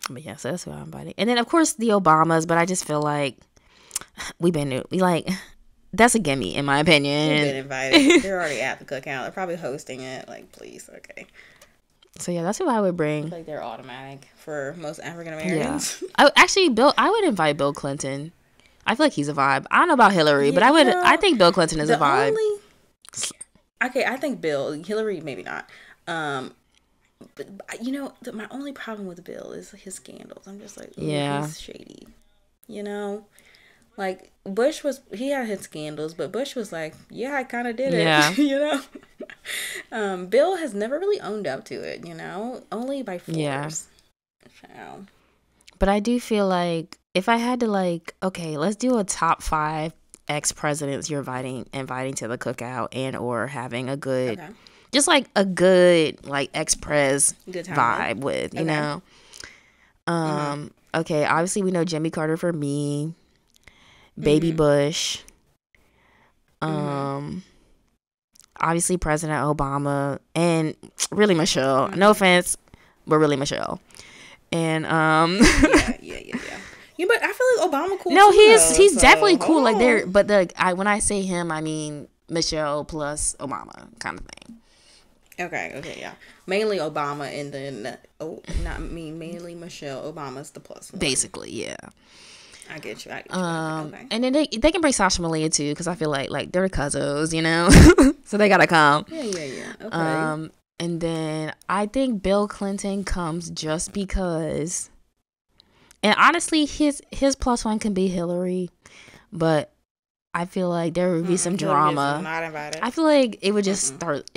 But yeah, so that's who I'm inviting, and then of course the Obamas. But I just feel like that's a gimme, in my opinion. They've been invited. They're already at the cookout. They're probably hosting it. Like, please, okay. So yeah, that's who I would bring. Like they're automatic for most African Americans. Yeah. I would invite Bill Clinton. I feel like he's a vibe. I don't know about Hillary, but I think Bill Clinton is a vibe. I think Bill. Hillary, maybe not. But you know, my only problem with Bill is his scandals. I'm just like, he's shady. You know, like Bush he had his scandals, but Bush was like, I kind of did it. Yeah. You know, Bill has never really owned up to it. You know, only by force. Yeah. So. But I do feel like if I had to okay, let's do a top 5 ex-presidents you're inviting to the cookout and or having a good, just like a good ex-pres vibe with, you know. Okay, obviously we know Jimmy Carter for me, Baby Bush, obviously President Obama, and really Michelle. No offense, but really Michelle. And Yeah, but I feel like Obama cool. No, he's definitely cool. Like when I say him, I mean Michelle plus Obama kind of thing. Okay, yeah. Mainly Obama, and then mainly Michelle. Obama's the plus one. Basically, yeah. I get you. Okay. And then they can bring Sasha Malia too, because I feel like they're cousins, you know, so they gotta come. Yeah. Okay. And then I think Bill Clinton comes just because. And honestly, his plus one can be Hillary, but I feel like there would be some drama. Not invited. I feel like it would just start.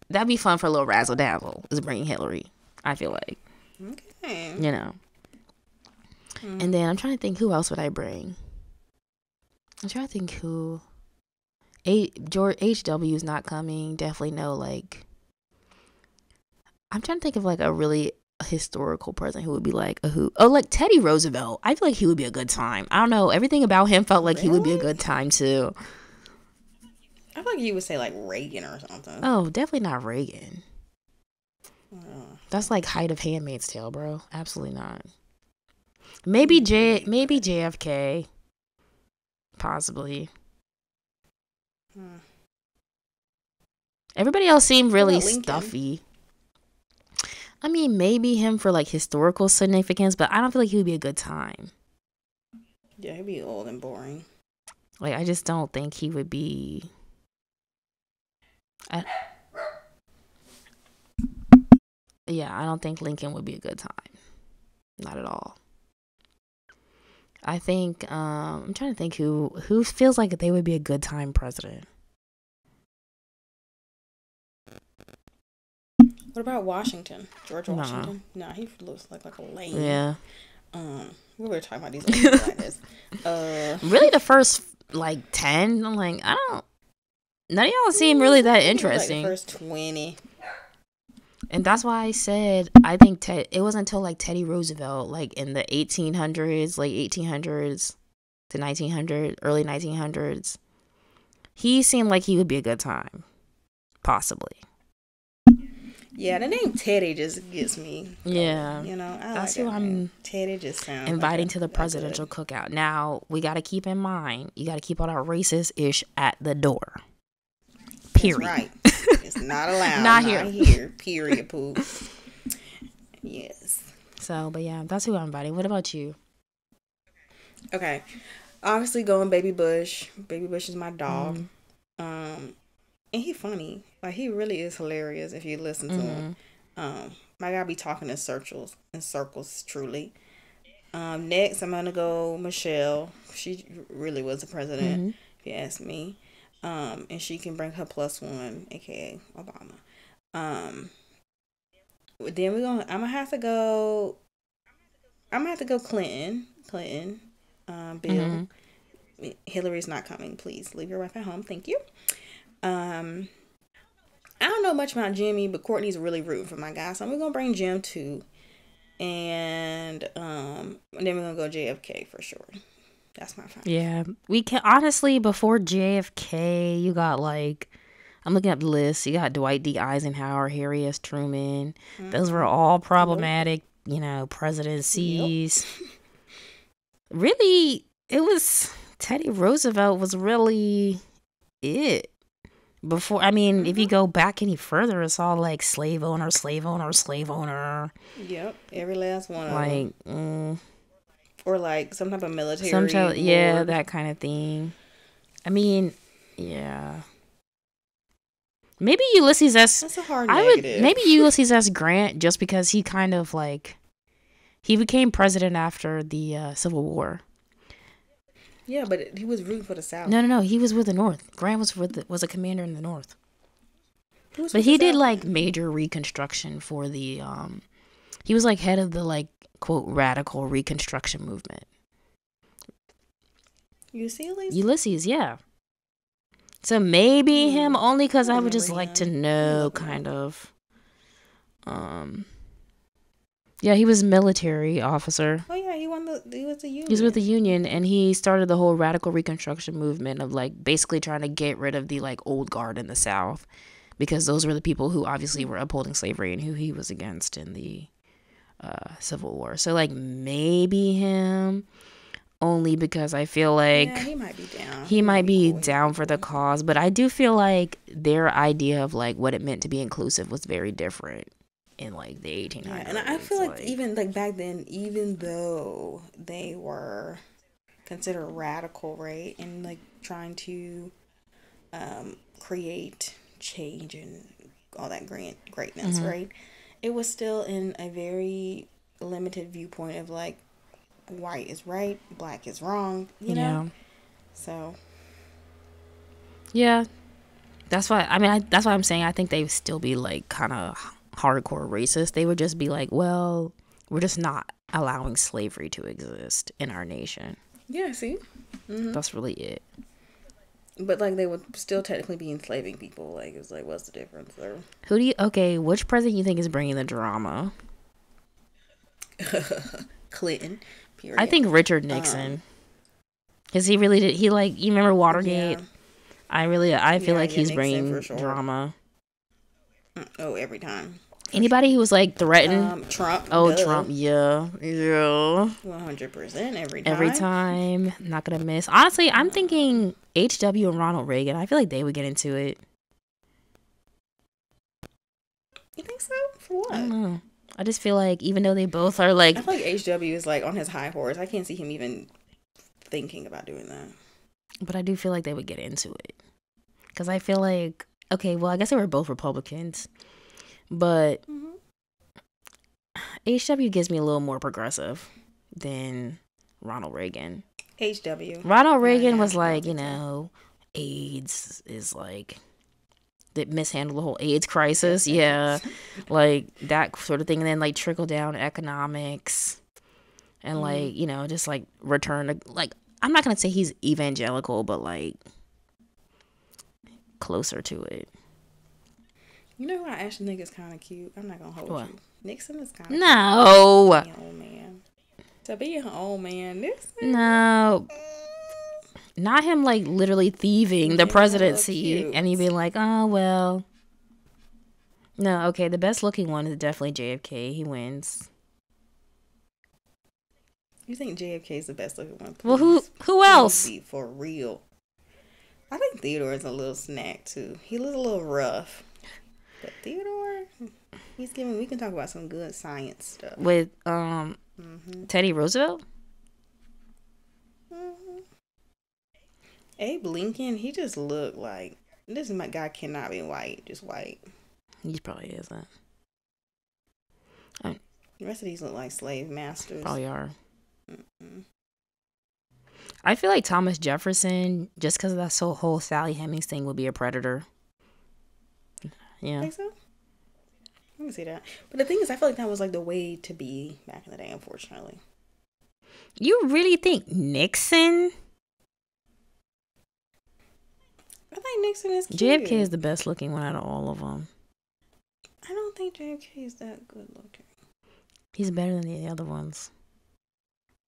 That'd be fun for a little razzle dazzle. Is bringing Hillary. I feel like. Okay. You know. And then I'm trying to think, who else would I bring? I'm trying to think who. George H.W. is not coming. Definitely no I'm trying to think of like a really historical president who would be like like Teddy Roosevelt. I feel like he would be a good time. I don't know. Everything about him felt like he would be a good time too. I feel like you would say like Reagan or something. Oh, definitely not Reagan. That's like height of Handmaid's Tale, bro. Absolutely not. Maybe JFK. Possibly. Everybody else seemed really stuffy. I mean, maybe him for like historical significance, but I don't feel like he would be a good time. Yeah, he'd be old and boring. Like, I just don't think he would be. I don't think Lincoln would be a good time. Not at all. I think I'm trying to think who feels like they would be a good time president. What about Washington? George Washington? Nah, he looks like a lame. Yeah. We were talking about these old like this. Really, the first like 10, I'm like, none of y'all seem really that interesting. Like the first 20. And that's why I said I think it wasn't until like Teddy Roosevelt, like in the 1800s, like 1800s to 1900, early 1900s, he seemed like he would be a good time, possibly. Yeah, the name Teddy just gets me going, yeah, you know, that's like who I'm Teddy just sounds inviting like to the presidential cookout. Now we got to keep in mind, you got to keep all that racist ish at the door. Period. That's right. It's not allowed. Not here. Period. Pooh. Yes. So, but yeah, that's who I'm inviting. What about you? Okay. Obviously going Baby Bush. Baby Bush is my dog. And he funny. Like, he really is hilarious if you listen to him. My guy be talking in circles, truly. Next, I'm gonna go Michelle. She really was the president, if you ask me. And she can bring her +1, aka Obama. Then I'm gonna have to go Clinton. Bill. Hillary's not coming. Please leave your wife at home. Thank you. I don't know much about Jimmy, but Courtney's really rooting for my guy, so I'm gonna bring Jim too. And then we're gonna go JFK for sure. That's my final. Yeah, we can honestly, before JFK, you got like, I'm looking at the list. You got Dwight D. Eisenhower, Harry S. Truman. Those were all problematic, presidencies. Yep. Really, it was Teddy Roosevelt was really it. Before, I mean, if you go back any further, it's all like slave owner. Yep, every last one of them. Like, or like some type of military. Yeah, that kind of thing. I mean, yeah. Maybe Ulysses S. That's a hard negative. Maybe Ulysses S. Grant, just because he kind of like, he became president after the Civil War. Yeah, but he was rooting for the South. No. He was with the North. Grant was a commander in the North. But he did like major reconstruction for the. He was like head of the like quote radical Reconstruction movement. Ulysses, yeah. So maybe him, only because I would just like to know, kind of. Yeah, he was a military officer. Oh yeah, he was the Union. He was with the Union, and he started the whole radical Reconstruction movement of like basically trying to get rid of the like old guard in the South, because those were the people who obviously were upholding slavery and who he was against in the Civil War. So like maybe him, only because I feel like he might be down. He might be down for the cause, but I do feel like their idea of like what it meant to be inclusive was very different in like the 1800s. Yeah, and I feel like even like back then, even though they were considered radical, right, and like trying to create change and all that greatness, right, it was still in a very limited viewpoint of like white is right, black is wrong, you know. So yeah, that's why that's why I'm saying I think they would still be like kind of hardcore racist. They would just be like, well, we're just not allowing slavery to exist in our nation. Yeah, see? That's really it. But like they would still technically be enslaving people. Like it's like, what's the difference? Or Which president you think is bringing the drama? Clinton. Period. I think Richard Nixon. Because he really did. He like, you remember Watergate? Yeah. I feel like he's Nixon bringing sure. drama. Oh, every time. Anybody who was like threatened? Trump. Oh, duh. Trump. Yeah. 100% every time. Every time. Not gonna miss. Honestly, I'm thinking HW and Ronald Reagan. I feel like they would get into it. You think so? For what? I don't know. I just feel like even though they both are like, I feel like HW is like on his high horse. I can't see him even thinking about doing that. but I do feel like they would get into it. Because I feel like, okay, well, I guess they were both Republicans. But HW gives me a little more progressive than Ronald Reagan. HW. Ronald Reagan was like, you know, AIDS is like, that mishandled the whole AIDS crisis. Yeah. Like that sort of thing. And then like trickle down economics and like, you know, just like return to, like, I'm not going to say he's evangelical, but like closer to it. You know who I actually think is kind of cute? I'm not going to hold you. Nixon is kind of No. cute. Old man. To be an old man, Nixon. No. Not him like literally thieving the presidency and he being like, oh, well. No, okay, the best looking one is definitely JFK. He wins. You think JFK is the best looking one? Please. Well, who else? Be for real. I think Theodore is a little snack too. He looks a little rough. But Theodore, he's giving. We can talk about some good science stuff with Teddy Roosevelt. Abe Lincoln, he just looked like this. My guy cannot be white, just white. He probably isn't. The rest of these look like slave masters. Probably are. I feel like Thomas Jefferson, just because of that whole Sally Hemings thing, would be a predator. Yeah. Think so? I can see that. But the thing is, I feel like that was like the way to be back in the day, unfortunately. You really think Nixon? I think Nixon is cute. JFK is the best looking one out of all of them. I don't think JFK is that good looking. He's better than the other ones.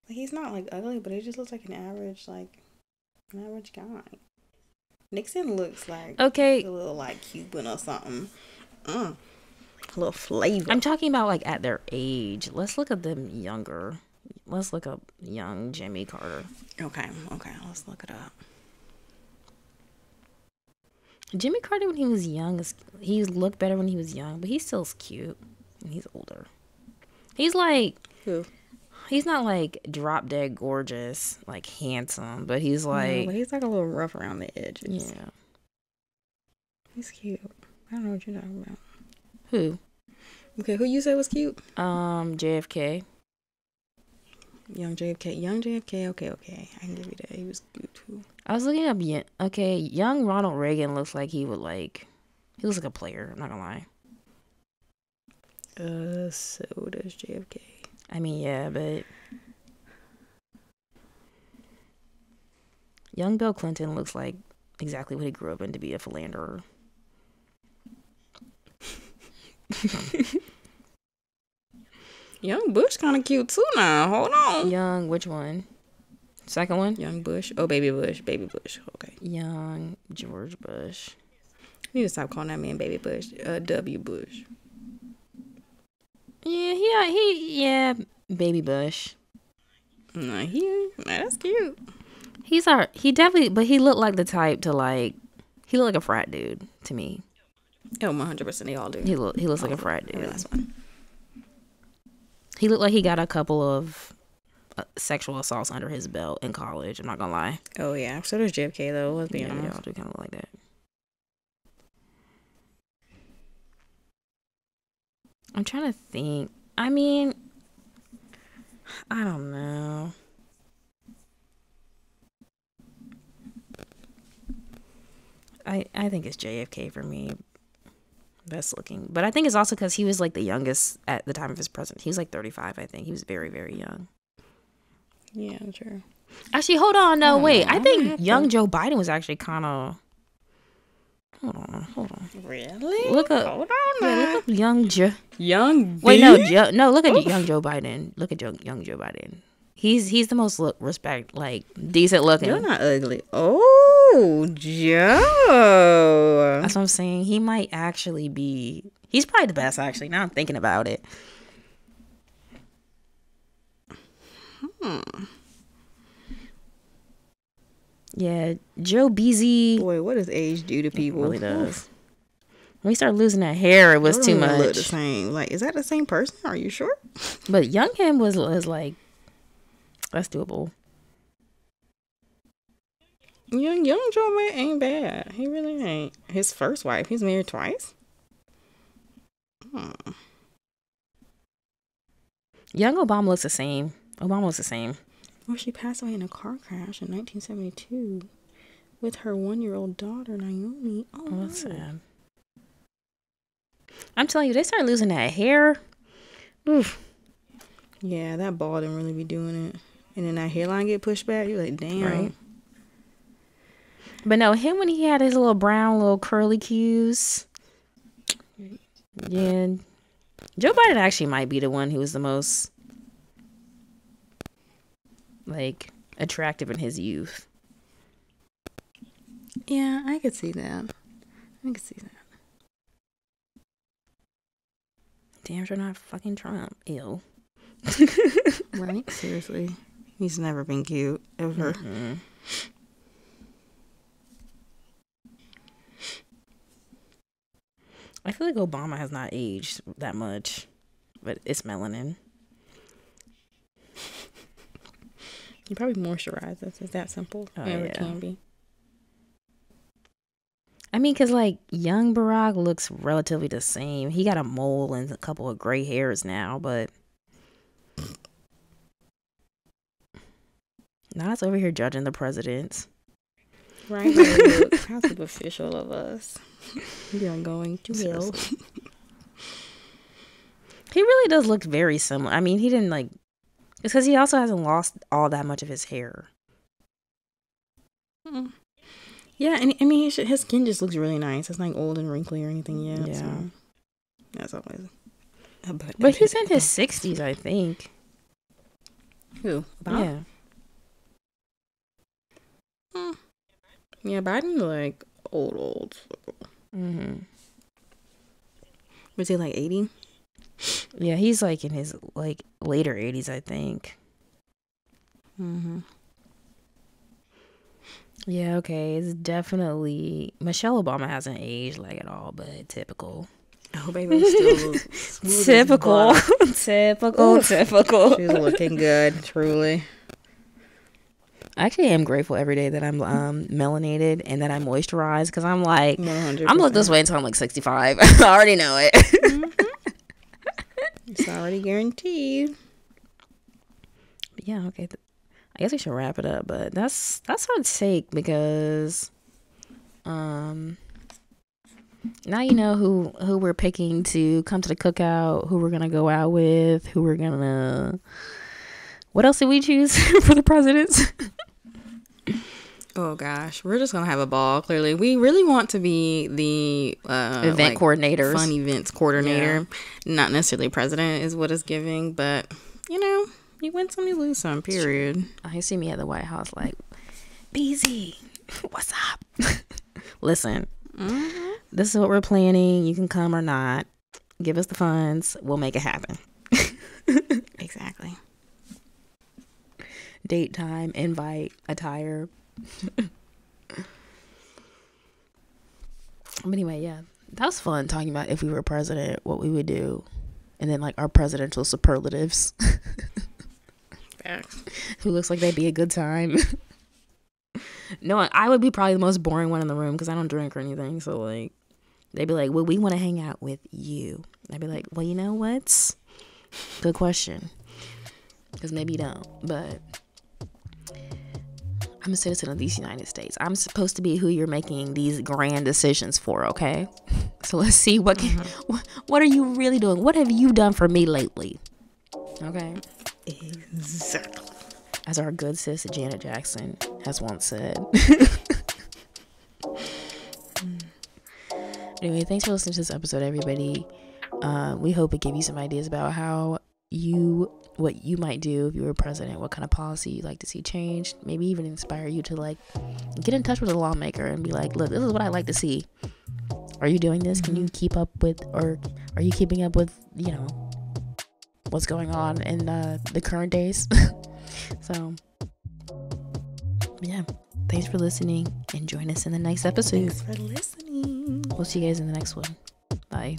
Like, he's not like ugly, but he just looks like an average guy. Nixon looks like a little like Cuban or something. A little flavor. I'm talking about like at their age. Let's look at them younger. Let's look up young Jimmy Carter. Okay, let's look it up. Jimmy Carter when he was young, he looked better when he was young, but he still is cute when he's older. He's like, who? He's not like drop dead gorgeous, like handsome, but he's like, no, but he's like a little rough around the edges. Yeah, he's cute. I don't know what you're talking about. Who? Okay, who you said was cute? JFK. Young JFK. Okay. I can give you that. He was cute too. I was looking up. Young Ronald Reagan looks like he looks like a player. I'm not gonna lie. So does JFK. I mean, yeah, but young Bill Clinton looks like exactly what he grew up in, to be a philanderer. Young Bush kind of cute too now. Hold on. Young, which one? Second one? Young Bush. Oh, baby Bush. Okay. Young George Bush. You need to stop calling that man baby Bush. W. Bush. Yeah, baby Bush. Nah, that's cute. He definitely, but he looked like the type to like, he looked like a frat dude to me. Oh, 100%. They all do. He looks like a frat dude. That's fine. He looked like he got a couple of sexual assaults under his belt in college. I'm not gonna lie. Oh yeah, so does JFK though. Let's be honest. They all do kind of look like that. I'm trying to think. I mean, I don't know. I think it's JFK for me. Best looking. But I think it's also because he was like the youngest at the time of his presidency. He was like 35, I think. He was very, very young. Yeah, sure. Actually, hold on. No, wait. I think have young to. Joe Biden was actually kind of. Hold on. Really? Look up. Hold on. Yeah, Now. look up young Joe. Young. Wait, B? no. Look at young Joe Biden. Look at young Joe Biden. He's the most decent looking. You're not ugly. Oh, Joe. That's what I'm saying. He might actually be. He's probably the best. Actually, now I'm thinking about it. Yeah, Joe Beasy. Boy, what does age do to people? It really does. When we started losing that hair, it was too much. Look the same. Like, is that the same person? Are you sure? But young him was like, that's doable. Young Joe ain't bad. He really ain't. His first wife, he's married twice. Young Obama looks the same. Well, she passed away in a car crash in 1972 with her 1-year-old daughter, Naomi. Oh, that's sad. I'm telling you, they started losing that hair. Oof. Yeah, that ball didn't really be doing it. And then that hairline get pushed back. You're like, damn. Right. But no, him when he had his little brown, little curly cues. Yeah. Joe Biden actually might be the one who was the most, like, attractive in his youth. Yeah, I could see that. Damn sure not fucking Trump. Ew. Right? Seriously. He's never been cute, ever. Mm-hmm. I feel like Obama has not aged that much, but it's melanin. He probably moisturizes. It's that simple. Oh, It can be. I mean, because, like, young Barack looks relatively the same. He got a mole and a couple of gray hairs now, but now it's over here judging the presidents. Right? Look, how superficial of us. We are going to hell. He really does look very similar. I mean, he didn't, like... It's because he also hasn't lost all that much of his hair. Yeah, and I mean, his skin just looks really nice. It's not old and wrinkly or anything yet. Yeah. So that's always But he's in his 60s, I think. Who? Bob? Yeah. Yeah, Biden like old. Mm-hmm. Was he like 80? Yeah, he's like in his like later 80s, I think. Mm-hmm. Yeah, okay. It's definitely Michelle Obama hasn't aged like at all, but typical. Oh, baby, still smooth Typical. as butter. Typical. She's looking good, truly. I actually am grateful every day that I'm melanated and that I moisturize because I'm like, 100%. I'm look this way until I'm like 65. I already know it. Mm-hmm. It's already guaranteed. Yeah, okay. I guess we should wrap it up, but that's our take because now you know who we're picking to come to the cookout, who we're gonna go out with, who we're gonna. What else did we choose for the presidents? Oh gosh, we're just gonna have a ball. Clearly, we really want to be the event coordinators, fun events coordinator. Yeah. Not necessarily president is what it's giving, but you know, you win some, you lose some. Period. You see me at the White House, like, BZ, what's up? Listen, this is what we're planning. You can come or not. Give us the funds. We'll make it happen. Exactly. Date, time, invite, attire. But anyway, yeah, that was fun talking about if we were president, what we would do, and then like our presidential superlatives. Facts. Who looks like they'd be a good time. No, I would be probably the most boring one in the room because I don't drink or anything. So like, they'd be like, "Well, we want to hang out with you." I'd be like, "Well, you know what? Good question." Because maybe you don't, but I'm a citizen of these United States. I'm supposed to be who you're making these grand decisions for, okay? So let's see what are you really doing? What have you done for me lately? Okay? Exactly. as our good sis Janet Jackson has once said. Anyway, thanks for listening to this episode, everybody. We hope it gave you some ideas about what you might do if you were president, what kind of policy you'd like to see changed, maybe even inspire you to like get in touch with a lawmaker and be like, look, this is what I'd like to see. Are you doing this? Can you keep up with, or are you keeping up with, you know, what's going on in the current days? So yeah, thanks for listening and join us in the next episode. Thanks for listening. We'll see you guys in the next one. Bye.